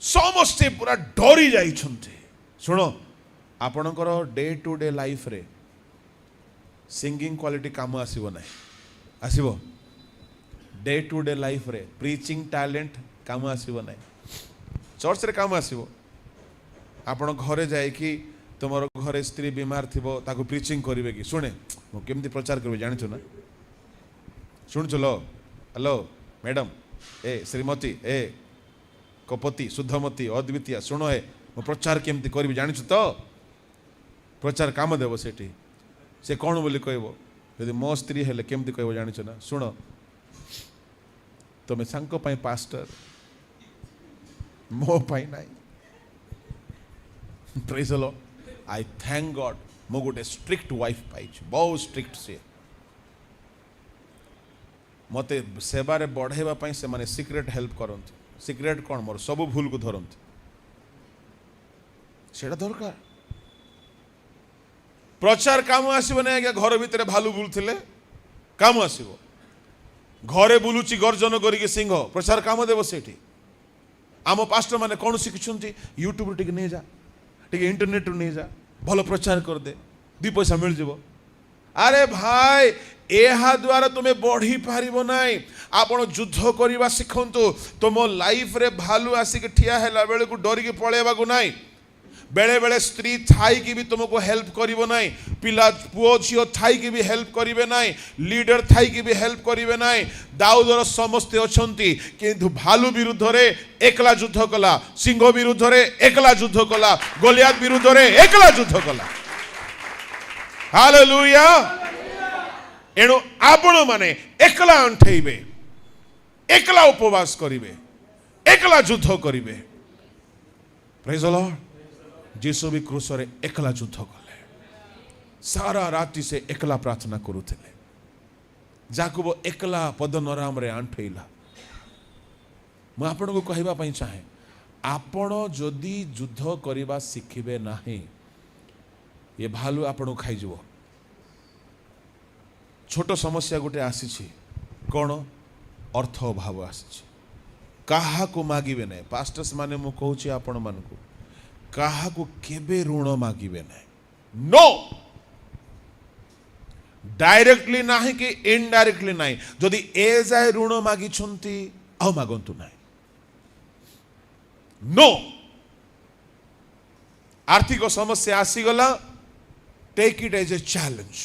समस्ते पूरा डरी जाइछन्ते सुनो आपणकर डे टू डे लाइफ रे सिंगिंग क्वालिटी काम आसीबो नाही आसीबो डे टू डे लाइफ रे प्रीचिंग टैलेंट काम आसीबो नाही चर्च रे काम आसीबो आपण घरे जाए कि तुमर घरे स्त्री बीमार थिबो ताको प्रीचिंग करिवे कि सुने मो केमती प्रचार करबे जानिछो ना सुन चलो हेलो मैडम ए श्रीमती ए कपति शुद्धमती अद्वितीय सुनो है मो प्रचार केमती करबे जानिछो तो प्रचार काम देबो सेठी से कोन बोली कहबो यदि मो स्त्री हेले केमती कहबो जानिछो ना सुनो तमे सांको पई पास्टर मो पई नाही praise the Lord I thank God मो गोटे स्ट्रिक्ट वाइफ पाई बहुत स्ट्रिक्ट से मते सेवारे बढ़ाइबा पई से माने सीक्रेट हेल्प करंती सीक्रेट कौन मोर सब भूल को धरंती सेटा दरकार प्रचार काम आसीबो नै आज्ञा घर भितरे भालू बुलथिले काम आसीबो घरे बुलुची गर्जन करिके सिंह प्रचार काम देबो सेठी आम पास्टर माने कोन शिखुछंती यूट्यूब टिके नै जा टिके इंटरनेट नै जा भलो प्रचार कर दे 2 पैसा मिल जिवो अरे भाई एहा द्वारा तुम्हें बढ़ी पारिबो नाई आपण युद्ध करबा सिखंतु तुम लाइफ रे भालू आसिक ठिया हैला बेले को डरी के पळेबा को नाई बेले बेले स्त्री थाई की भी तुमको हेल्प करिवो नाई पिला पुओ झियो थाई की भी हेल्प करिवे नाई लीडर थाई की भी हेल्प करिवे नाई दाऊदर समस्त अछंती किंतु भालू विरुद्ध रे एकला युद्ध कला सिंह विरुद्ध रे एकला युद्ध कला गोलियात विरुद्ध रे एकला युद्ध कला हालेलुया एणु आपण माने एकला अंठेइबे एकला उपवास करिवे एकला युद्ध करिवे प्रेज द लॉर्ड जीसु भी क्रूस रे एकला युद्ध कले सारा राति से एकला प्रार्थना करुथिले जाकुब एकला पद नराम रे आंठेइला मु आपण को कहबा पई चाहे आपण जदि युद्ध करने शिखिबे नहीं ये भालू आपण को खाइजो। छोट समस्या गोटे आसी कौन अर्थ अभाव आसी कहा को मागिबे नहीं। पास्टर्स माने मु कहूची आपण मानकु कहा को केबे ऋण मागिबे नहीं। नो डायरेक्टली नाही कि इनडायरेक्टली नाही। जदि ए जाए ऋण मागी आ मागंतु नाही। नो आर्थिक समस्या आसीगला take it as a challenge.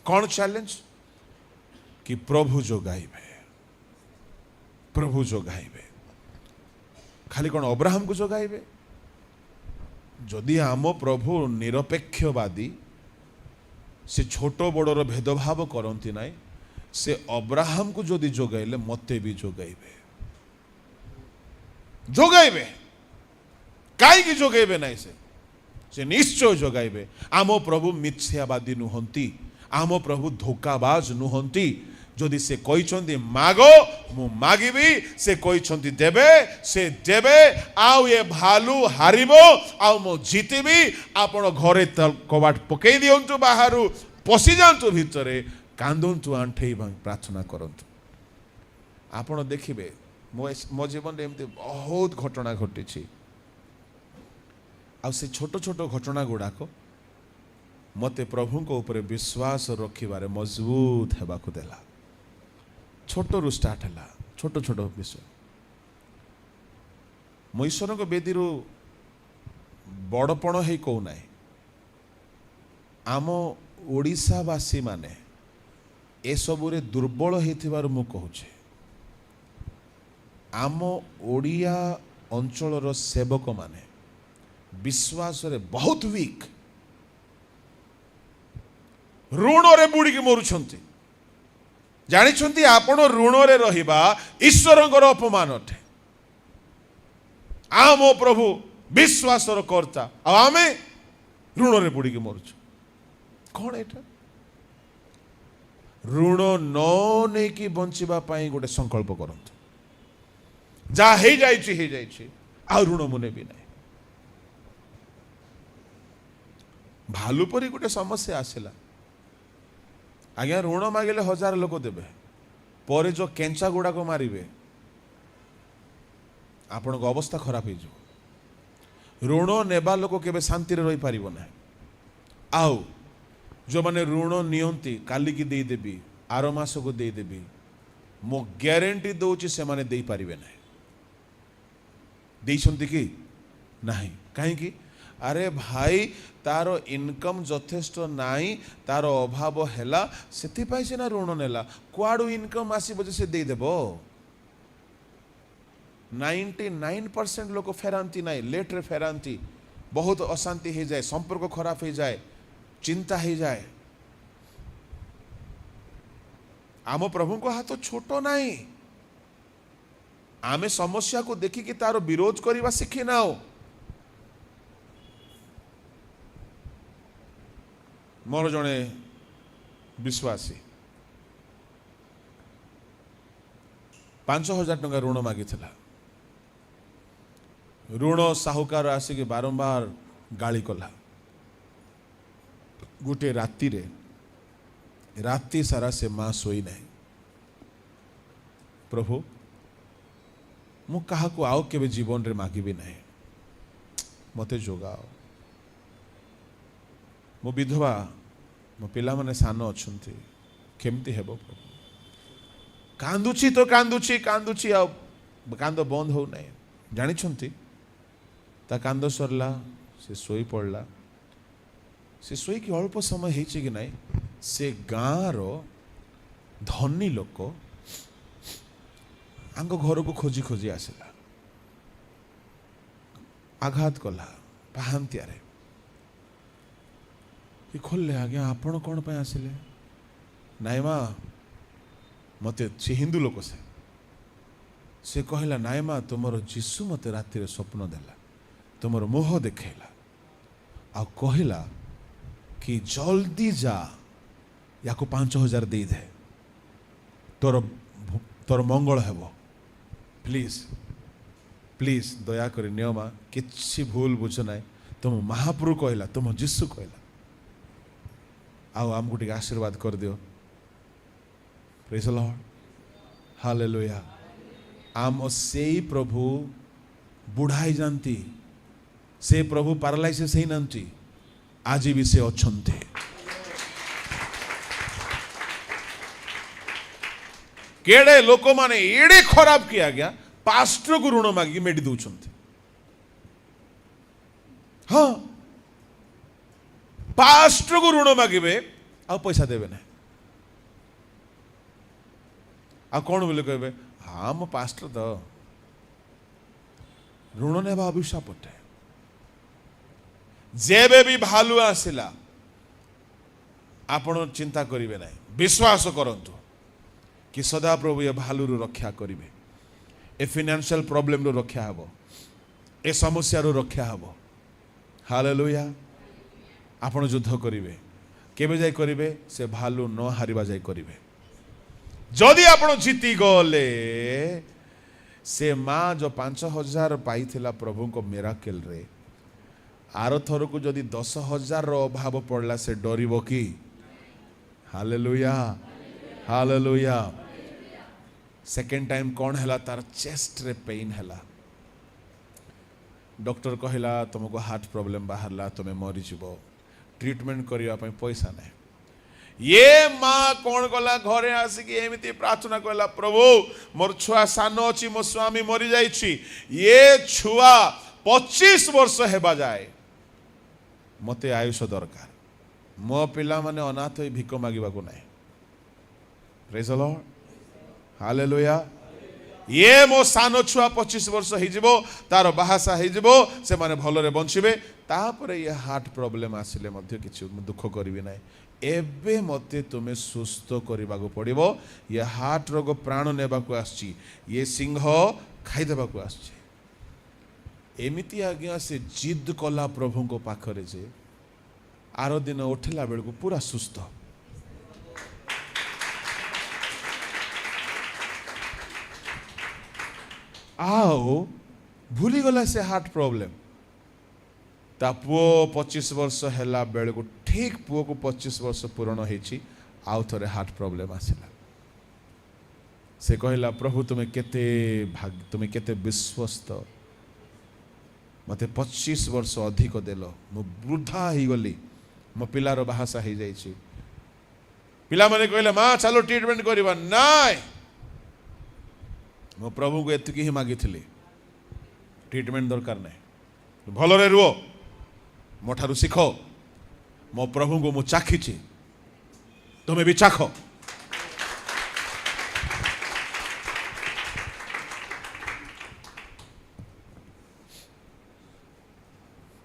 कौन चैलेंज कि प्रभु जो गाइबे प्रभु जो गाइबे खाली कौन अब्राहम को जो गाइबे। जदि आम प्रभु निरपेक्षवादी से छोट बड़र भेदभाव करती ना से अब्राहम को जदि जोगाइले मते भी जोगाइबे जोगाइबे कहीं जोगाइबे ना से निश्चय जोगाइबे। आम प्रभु मिथ्यावादी नुहंती आम प्रभु धोखाबाज नुहंती। जदि से कहते मागो मु मागिबी से कहते देबे से देबे आउ ये भालू हारिबो आउ मु जीतिबी। आपण घरे कबाट पकई दियंतु बाहरु पशि जांतु भितरे कांदंतु आंठेई प्रार्थना करंतु। आपण देखिबे मो जीवन में एमती बहुत घटना घटी आ से छोट छोट घटना गुड़ाक मते प्रभु को ऊपर विश्वास रखिबारे मजबूत हेबाकु देला। छोट रु स्टार्ट है छोट छोट विषय मु ईश्वर को बेदी बड़पण है कहूना आम ओडिशावासी माने ए सबुरे दुर्बल होइथिबारु मु कहूचे। आम ओडिया अंचलर सेवक माने विश्वास रे बहुत वीक ऋण रे बुड़ी के मरुछंती। जानिछंती आपण ऋण रे रहिबा ईश्वरंकर अपमान अटे। आम प्रभु विश्वासर कर्ता आमे ऋण रे बुड़ी के मरुछ। कौन एटा ऋण न नहीं कि बंचिबा पाई गोटे संकल्प करंतु। जा हे जाइछि आ ऋण मुने भी नहीं। भालू परी गोटे समस्या आसिला आज्ञा ऋण मागिले 1000 लोक देबे पर जो केंचा गुड़ा को मारिबे आपण को अवस्था खराब हो। ऋण नेबा लोक केबे शांति रे रही पारिबो ना। आउ जो माने ऋण नियंती काली की दे देबी आर मास को दे देबी मो ग्यारंटी दउची से माने देई पारिबे ना। देइछंती कि नाही काहे कि अरे भाई तार इनकम यथेष्ट नाई तार अभाव हैला सेति पाई से ना ऋण नेला कुआडू इनकम आसीबो जे से दे देबो। 99% लोक फेरांती नाई लेट रे फेरांती बहुत अशांति हो जाए संपर्क खराब हो जाए चिंता हो जाए। आम प्रभु को हाथ छोट नाई आमे समस्या को देखिकी तार विरोध करवा शिखी नाओ। मोर जड़े विश्वासी 5000 टंका ऋण मागी ऋण साहूकार आसिक बारंबार गाली कला। गोटे राति सारा से माँ सोई नहीं। प्रभु मु कहा को आउ केबे जीवन रे मागिबी नहीं मते जोगाओ। मो विधवा मो पिला माने सानो अछंती केमती हेबो प्रभु। कांदुची तो कांदुची आ कांद बंद हो नहीं। जानी छंती ता कांद सरला से सोई पड़ला से सोई कि अल्प समय हेछि कि नहीं से गाँव धनी लोक आंग घर को खोजी खोजी आसला आघात कला पाहांतियारे खोलले आज्ञा आपण कौन पे आसिले नाई माँ मते से हिंदू लोक से कहला नाई माँ तुमर जीशु मते राति स्वप्न देला तुमर मोह देखला आ कहला कि जल्दी जा या 5000 दे दे तोर मंगल हेबो प्लीज प्लीज दया कर नियो माँ किसी भूल बुझ ना तुम महाप्रभु कहला तुम जीशु कहला आओ आमको टे आशीर्वाद कर दियो प्रेज द लॉर्ड हालेलुया आम से प्रभु बुढ़ाई जानती से प्रभु पैरालाइसिस ही नांती आज भी से अच्छे केड़े लोक माने एड़े खराब किया गया पास्टर को ऋण मागिक मेडी दौरान हाँ पास्टर को ऋण मागे आ पैसा देवे ना आ कौन बोले कहे हाँ मो पास्टर तो ऋण ने अभिशाप अटे जेबे भी भालू आसिला आपण चिंता करिवे ना विश्वास करंतु कि सदा प्रभु ये भालू रक्षा करिवे ए फाइनेंशियल प्रॉब्लम रो रक्षा हबो ए समस्या रो रक्षा हबो हालेलुया आपण युद्ध करिवे केबे जाय करिवे से भालू न हारिबा जाय करिवे जदि आपण जीती गले से माँ जो 5,000 पाई थिला प्रभु को मिराकल रे आर थर को जदि 10,000 रो अभाव पड़ला से डरिबो की हालेलुया हालेलुया सेकेंड टाइम कौन हैला तार चेस्ट रे पेन हैला डॉक्टर कहला तुमको हार्ट प्रॉब्लम बाहरला तुम्हें मरी जीवो ट्रीटमेंट करिया पई पैसा नहीं ये माँ कौन गला घरे आसिकी एमिति प्रार्थना कहला प्रभु मोर छुआ सान अच्छी मो स्वामी मरी जाइछि ये छुआ 25 वर्ष हेबा जाए मते आयुष दरकार मो पिला माने अनाथ होई भिक मागिबा को नाही प्रेज द लॉर्ड हालेलुया ये मो सान छुआ 25 वर्ष हो तार बाहासा हो से माने भलरे बंचिबे तापरे ये हार्ट प्रॉब्लम आसिले मध्य किछि दुख करिवे नाही एबे मते तुम्हें सुस्थ करने को पड़ो ये हार्ट रोग प्राण नेबा को आसी ये सिंह खाईदेवा को आसी एमिति आज्ञा से जिद कला प्रभु को पाखरे जे आर दिन उठला बेल को पूरा सुस्थ आओ भूली गला से हार्ट प्रॉब्लम ता पुओ 25 वर्ष हैला बेल को ठीक पुओ को 25 वर्ष पूर्ण होइछि आउ थरे हार्ट प्रॉब्लम आसिला से कहला प्रभु तुम्हें केते विश्वस्त मते 25 वर्ष अधिक देलो मो वृद्धा ही गली मो पिलार बाहासा ही जाइछि पिला माने कहले मां चलो ट्रीटमेंट करबा नाय मो प्रभु को एतकी ही मागिथिली ट्रीटमेंट दरकार नहीं भलरे रुओ मोठारू शिख मो प्रभु को मु चाखी तुम्हें भी चाख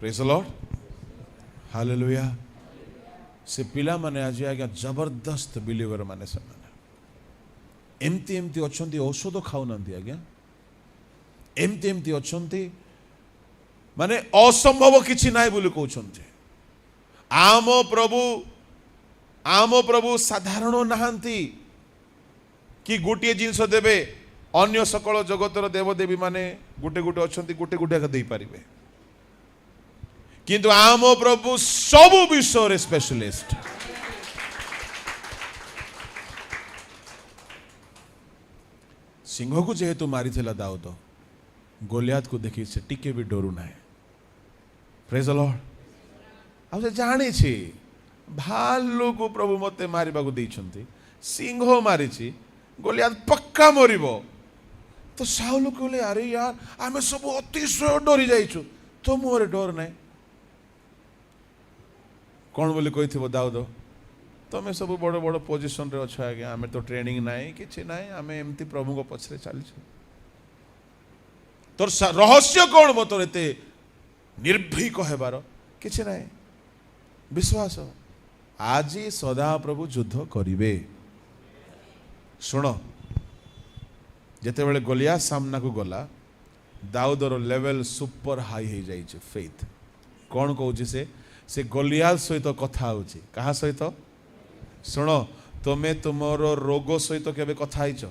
प्रेज द लॉर्ड हालेलुया से पिला माने आज आज्ञा जबरदस्त बिलीवर माने से एमती एमती अच्छी औषध खाऊ ना आज्ञा एमती एमती अच्छी माने असंभव किछि नाई बोली कहउछन्ते आम प्रभु साधारण नहांती कि गोटे जिनस देबे अन्य सकल जगतर देवदेवी माने गोटे गोटे अच्छी गोटे गोटे दे पारिबे किंतु आम प्रभु सबु विषय रे स्पेशलिस्ट सिंह को जेहेतु मारी थिला दाऊद गोलियात को देखी से टिके भी डरू ना प्रेज द लॉर्ड आ से जानी छी भालू को प्रभु मते मारिबा को देइछंती सिंह मारी छी गोलियात पक्का मरिबो तो साउल कहले अरे यार आमे सब अतिशय डरी जाइछु तो मोरे डर नाही कौन बोली कहिथिबो दाऊद तमें सब बड़ बड़ पोजिशन रे अच्छा आज्ञा आमे तो ट्रेनिंग नाही किछि नाही आमे एमती प्रभु को पछरे चलछु तोर रहस्य कौन मो तोर एते निर्भीक हेबार किछि नाही विश्वास आज सदा प्रभु युद्ध करिवे सुन जेते बेले गोलियात सामना को गला दाऊदर लेवल सुपर हाई हो जाइए फेथ कौन कहूँ से गोलियात सहित कथा होची कहा सहित सुन तुमे तुमर रोग सहित केबे कथा आइछ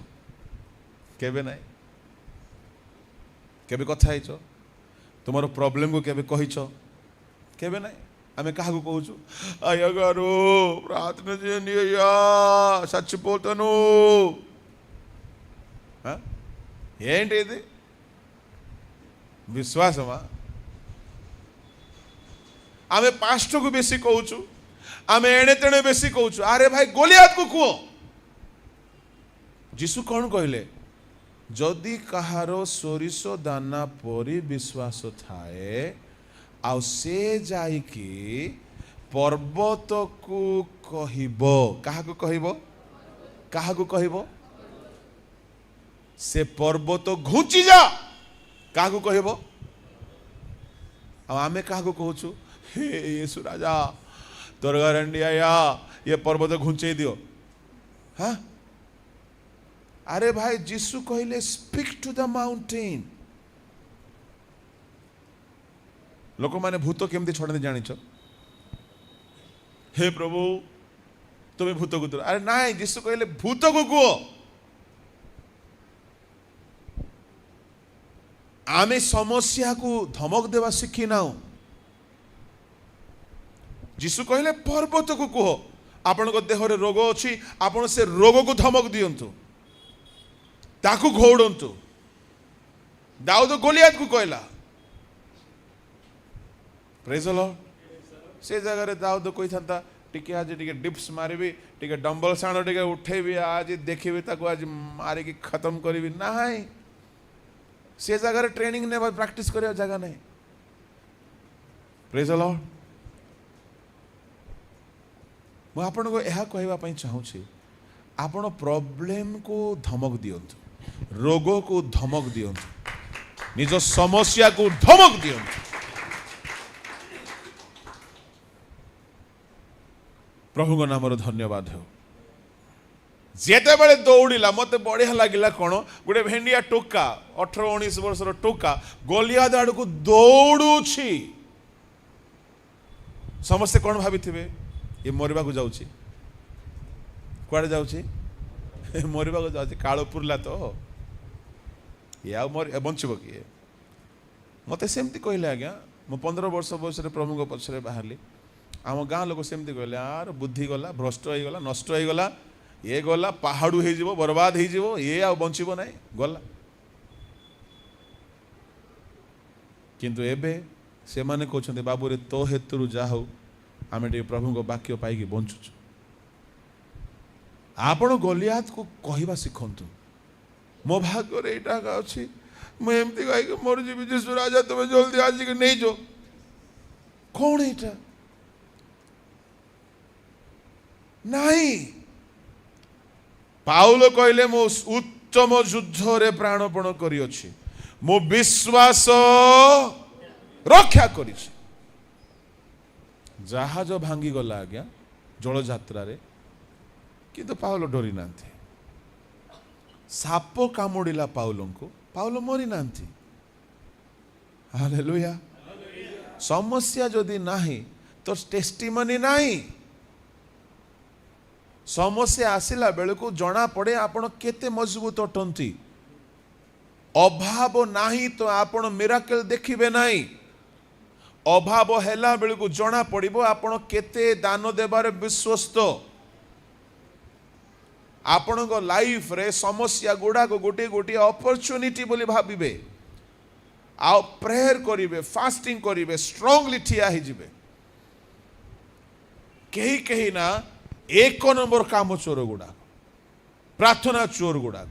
केबे नाही केबे कथा हैछ तुमर प्रॉब्लम को केबे कहिछ केबे नहीं आमे कहा को कहूछु आया गारो प्रार्थना जे निया सच बोलतनो हां ఏంటిది విశ్వాసమా आमे पास्टर को बेसी कहूछु आमे एणे तेणे बेसी कहूछु अरे भाई गोलियात को कुओ जीसु कौन कहले जदि कहारो सोरिष दाना परी विश्वास थाए आउ से जाइकी पर्वत को कहिबो काहा को कहिबो काहा को कहिबो से पर्वत घुंची जा काहा को कहिबो आमे काहा को कहूछु हे यीशु राजा तोर गारंटी आया ये पर्वत घुंचे दियो हाँ अरे भाई जीसु कहले स्पीक टू द माउंटेन लोक माने भूत केमती छड़े जानिछ हे प्रभु तुम्हें भूत को अरे ना जीसु कहले भूत को कुओ आमे समस्या को धमक देवा शिखी नाउ जीसु कहले पर्वत को कह आपण को देहरे रोग अच्छी आपण से रोग को धमक दियंतु ताकू घोड़ंतु दाऊद गोलियात को कहला प्रेज द लॉर्ड से जगह रे दाऊद कोई था टिके आज टिके डिप्स मारिबी टिके डंबल साण टिके उठेबी आज देखिबी ताको आज मारे की खत्म करबी नाही से जगह रे ट्रेनिंग ने प्रैक्टिस करे जगह नहीं प्रेज द लॉर्ड मु आपन को यह कहवा चाहूँगी आपण प्रॉब्लम को धमक दियंतु रोग को धमक दियंतु निज समस्या को धमक दियंतु प्रभु को नाम धन्यवाद हो जेते बड़े दौड़िला मत बढ़िया लगिला कौन गोटे भेंडिया टोका 18-19 वर्षर टोका गोलियाद आड़ को दौड़ुछि समस्ते कौन भाभी ये मरवा को जाऊँ कुआड़े जाऊँ मरवा को जाऊँ काल पुरला तो ये आ बचब किए मत सेमती कहले आज्ञा मु 15 वर्ष बयस प्रभु को पछरे बाहरली आम गाँ लोग सेमती कहले यार बुद्धि गला भ्रष्ट हो गला नष्ट हो गला ये गला पहाड़ू हो बर्बाद हो ये आ बचब ना गला किंतु एबे से माने कहते बाबू रे तो हेतु जा हो आम प्रभु को वाक्य पाई बंचुचु आपण गोलियात को कहवा शिखंतु मो भाग्य यहाँ अच्छी मुझे कह मोर जी जीशु राजा तुम्हें जल्दी आसिक नहीं जो कौन एटा नहीं पाउल कहले मो उत्तम युद्ध रे प्राणपण करी अछि मो विश्वास रक्षा करी जहाज भांगी गला आज्ञा जल यात्रा रे किंतु पाउल डरी नांती साप कामुड़िला पाउल को पाउल मरी नांती हालेलुया समस्या जदि नाही तो टेस्टिमनी नाही समस्या आसिला बेले को जना पड़े आपण केते मजबूत अटंती अभाव नाही तो आपण मिराकल देखिबे नाही अभाव हैला बेले को जना पड़िबो आपण केते दान देबार विश्वस्त आपण को लाइफ रे समस्या गुडा को गोटे गोटे अपॉर्चुनिटी बोली भाबिबे आ प्रेयर करिवे फास्टिंग करिवे स्ट्रांगली ठिया ही जिवे कहीं कहीं ना एक नंबर काम चोर गुड़ा प्रार्थना चोर गुड़ा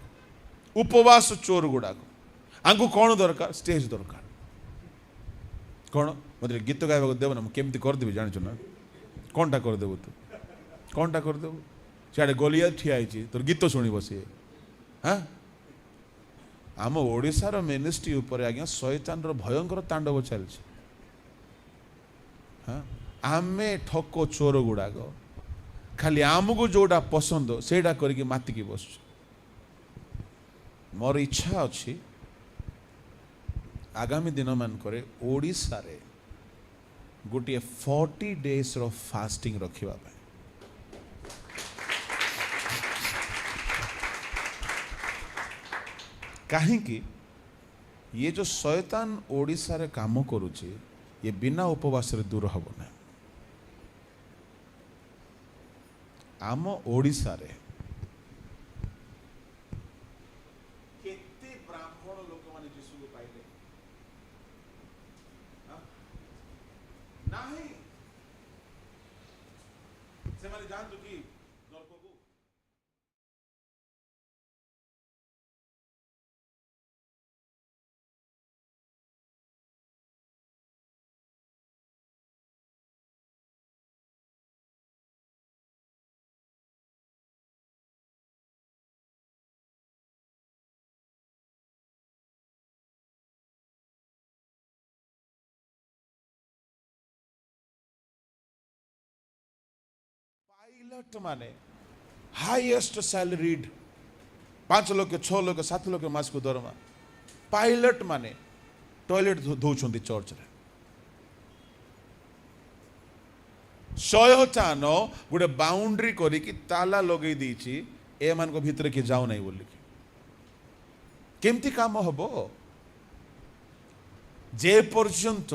उपवास चोर गुड़ा आंकु कौन दरकार स्टेज दरकार कौन मतलब गीत गाइबा देव ना केमती करदेवी जान ना कौनटा करदेव तू कौनटा करदेव सियाड़े गोलिया ठिया तोर गीत शुणी बसी हाँ आम ओडिशार मिनिस्ट्री उपर आज्ञा शैतान भयंकर तांडव चलछि हाँ आमे ठको चोर गुड़ाक खाली आमको जोड़ा पसंद सेटा करके मातिकी बस मोर इच्छा अच्छी आगामी दिन मान करे ओडिशा रे गोटे 40 days रो फास्टिंग रखिबा पाए कहीं ये जो शैतान ओडिशा रे काम करुची ये बिना उपवास रे दूर हब ना। आम ओडिशा रे केते ब्राह्मण लोक माने यीशु को पाइले नाही से माने जानतु कि नरक को पायलट माने हाईएस्ट सैलरीड 5 लाख 6 लाख 7 लाख मास को दरमा पायलट माने टॉयलेट धोउछंती चर्च रे शयतान गोटे बाउंड्री करी कि ताला लगे दीची ए मान को भीतर के जाऊ नहीं बोली केमती काम हबो जे पर्यंत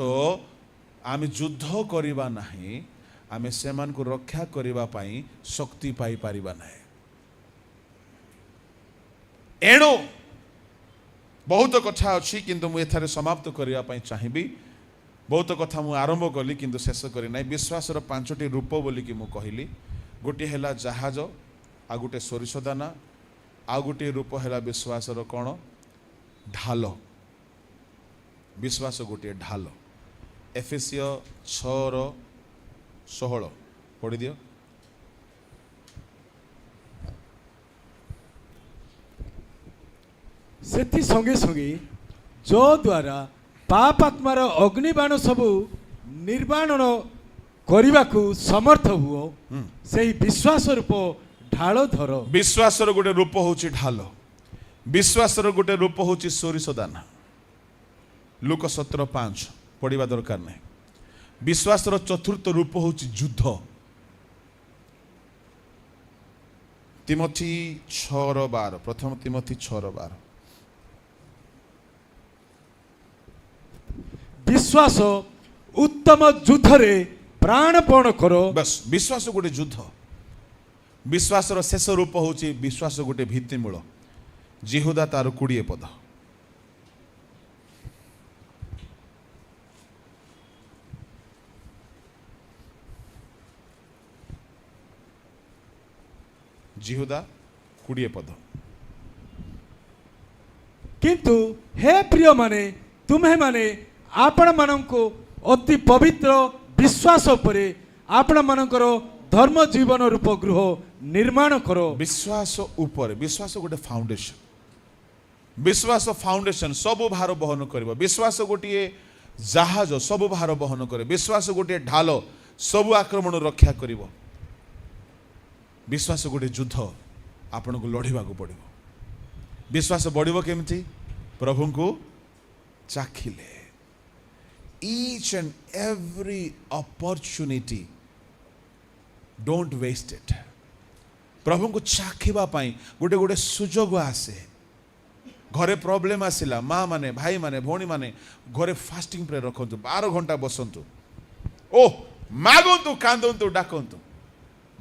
आमे युद्ध करिबा नाही आमे सेमान को रक्षा करिबा पाई शक्ति पाई पारिबा नाही। एणु बहुत कथा अच्छी किंतु मु एथारे समाप्त करिया पाई चाहिबी। बहुत कथा मु आरंभ कली किंतु शेष करी नाही। विश्वासर 5टी रूप बोली कि मु कहली गोटे हैला जहाज आ गोटे सोरिष दाना आ गोटे रूप हैला विश्वासर कोन ढाल। विश्वास गोटे ढाल एफेसियो 6:16 पढ़ी दियो। सेथि संगे संगे जो द्वारा पाप आत्मार अग्निबाण सबु निर्वाणन करने समर्थ हुओ से विश्वास रूप ढाल धर। विश्वासर गोटे रूप होची ढाल। विश्वासर गोटे रूप होची सोरिष दाना। लूक 17:5 पढ़ा दरकार नहीं। विश्वासर चतुर्थ रूप होची युद्ध। तिमोथी 6:12 प्रथम तिमोथी 6:12 विश्वास उत्तम युद्ध रे प्राणपण करो। बस विश्वास गोटे युद्ध। विश्वासर शेष रूप होची विश्वास गोटे भित्तिमूल। जिहुदा तार 20 पद। जिहुदा 20 पद। किंतु हे प्रिय माने तुम्हें माने आपण माननको अति पवित्र विश्वास उपरे आपण मानकर धर्म जीवन रूप गृह निर्माण करो। विश्वास ऊपर विश्वास गोटे फाउंडेशन। विश्वास फाउंडेशन सब भार बहन करिवो। विश्वास गोटे जहाज सब भार बहन करे। विश्वास गोटे ढाल सब आक्रमण रक्षा करिवो। विश्वास गोटे युद्ध आपन को लड़िबा को पड़िवो। विश्वास बढ़िवो केमती प्रभु को चाखिले। Each and every opportunity don't waste it। प्रभु को चाखिबा पाई गोटे गोटे सुजोग आसे। घरे प्रॉब्लम आसिला माँ माने भाई माने भौणी माने घरे फास्टिंग प्रे रखंतु 12 घंटा बसंतु ओ मागंतु कांदंतु डाकंतु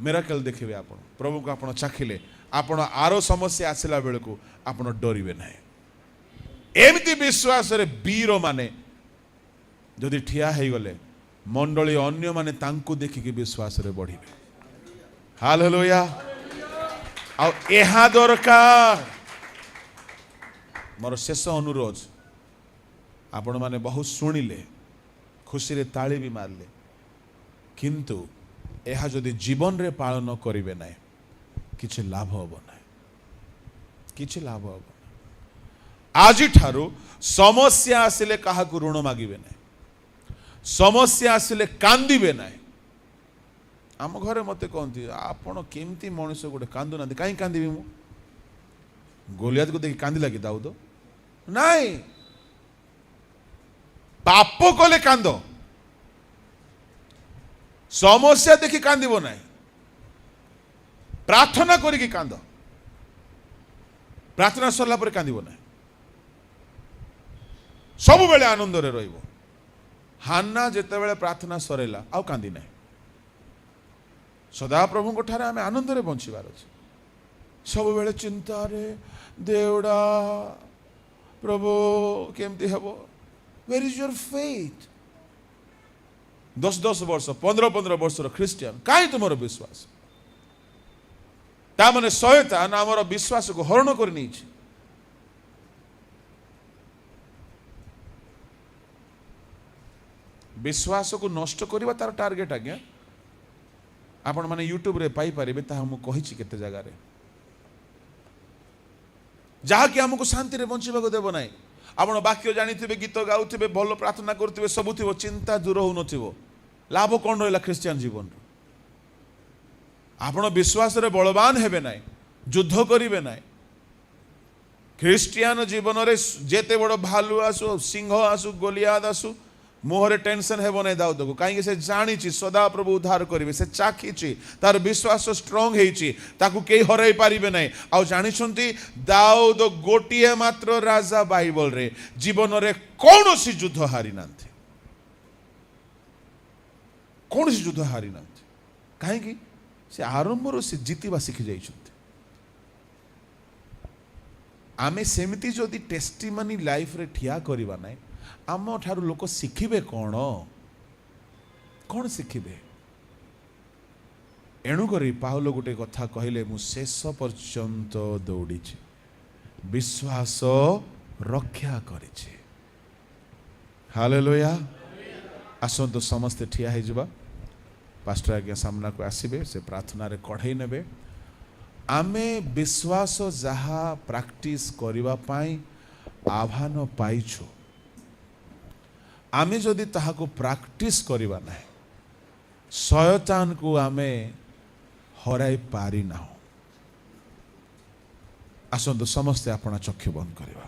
मिराकल देखिबे। आपण प्रभु को आपण चाखिले आपण आरो समस्या आसिला बेलको आपण डरिबे नाही। एमती विश्वास रे वीर माने जदि ठिया है गले मंडली अन्य माने तांकु देखिकी विश्वास रे बढ़िबे। हालेलुया। आ एहा दरकार मोर शेष अनुरोध आपण माने बहुत शुणिले खुशी रे ताली भी मारले किंतु एहा जदि जीवन रे पालन करिवे नाही किछि लाभ होबो नाही। किछि लाभ होबो। आज ठारू समस्या आसिले काहाकू ऋण मागिबे नाही। समस्या आसिले कांदिबे नाही। आम घरे मते कहती आपण केमती मनुष्य गोटे कांदु ना कहीं कांदी मु गोलियात को देखि कांदी लगी दाऊद नाई पाप कले कांद समस्या देखि कांदिबो नाही प्रार्थना करिकि कांद प्रार्थना सरला पर कांदिबो नाही सब बेले आनंद रे रहिबो। हान्ना जेतेबेले प्रार्थना सरेला आउ कांदी नाही। सदा प्रभु को ठारे आमे आनंद रे बंचिबार अछि। सब बेले चिंता रे देवड़ा प्रभु केमती हेबो। Where is your faith? 10 वर्ष 15 वर्षर ख्रिस्टियन काई तुमर विश्वास? ता माने शयतान आमर विश्वास को हरण कर नहीं। विश्वास को नष्ट करवा तार टार्गेट आज्ञा आपण माने यूट्यूब रे पाई पारिबे ता हम कहिछि केते जगह रे जहा कि हमको शांति रे बंचिबा को देबो नाही। आपण वाक्य जानिथिबे गीत गाउथिबे भलो प्रार्थना करथिबे सब थिबो चिंता दूर होनथिबो लाभ कोन रहला क्रिश्चियन जीवन रो? आपण विश्वास रे बलवान हेबे नाही युद्ध करिवे नाही। क्रिश्चियन जीवन रे जेते बड़ भालू आसु सिंह आसु गोलियाद आसु मुहरे टेंशन हेबो नहीं दाऊद को कहीं से जानी सदा प्रभु उद्धार करेंगे से चाखी तार विश्वास स्ट्रॉन्ग होती ताकू कई हरई पारिबे नहीं। आ जानी दाऊद गोटिए मात्र राजा बाइबल रे जीवन रे कौन सी युद्ध हारी ना कौन सी युद्ध हारी ना कहीं से आरंभ से जीतवा शिखी जाइछन्ति। आमे सेमिति जदि टेस्टिमनी लाइफ रे ठिया करबा नहीं आम ठारू लोक शिखिबे कौन कौन शिखिबे? एणुकरी पाउल गोटे कथा कहले मु शेष पर्यंत दौड़ी विश्वास रक्षा करिछि। हालेलुया। आसंतु समस्ते ठिया हो जावा। पास्टर आज्ञा सामना को आसीबे से प्रार्थना रे कढ़ई नेबे। आमे विश्वास जहा प्रैक्टिस करिवा पाई आह्वान पाइछु आमे जदि ताहाको प्रैक्टिस करिवा नाही शयतान को आमे हराई पारि ना। आसंतु समस्ते अपना चक्षु बंद करिवा।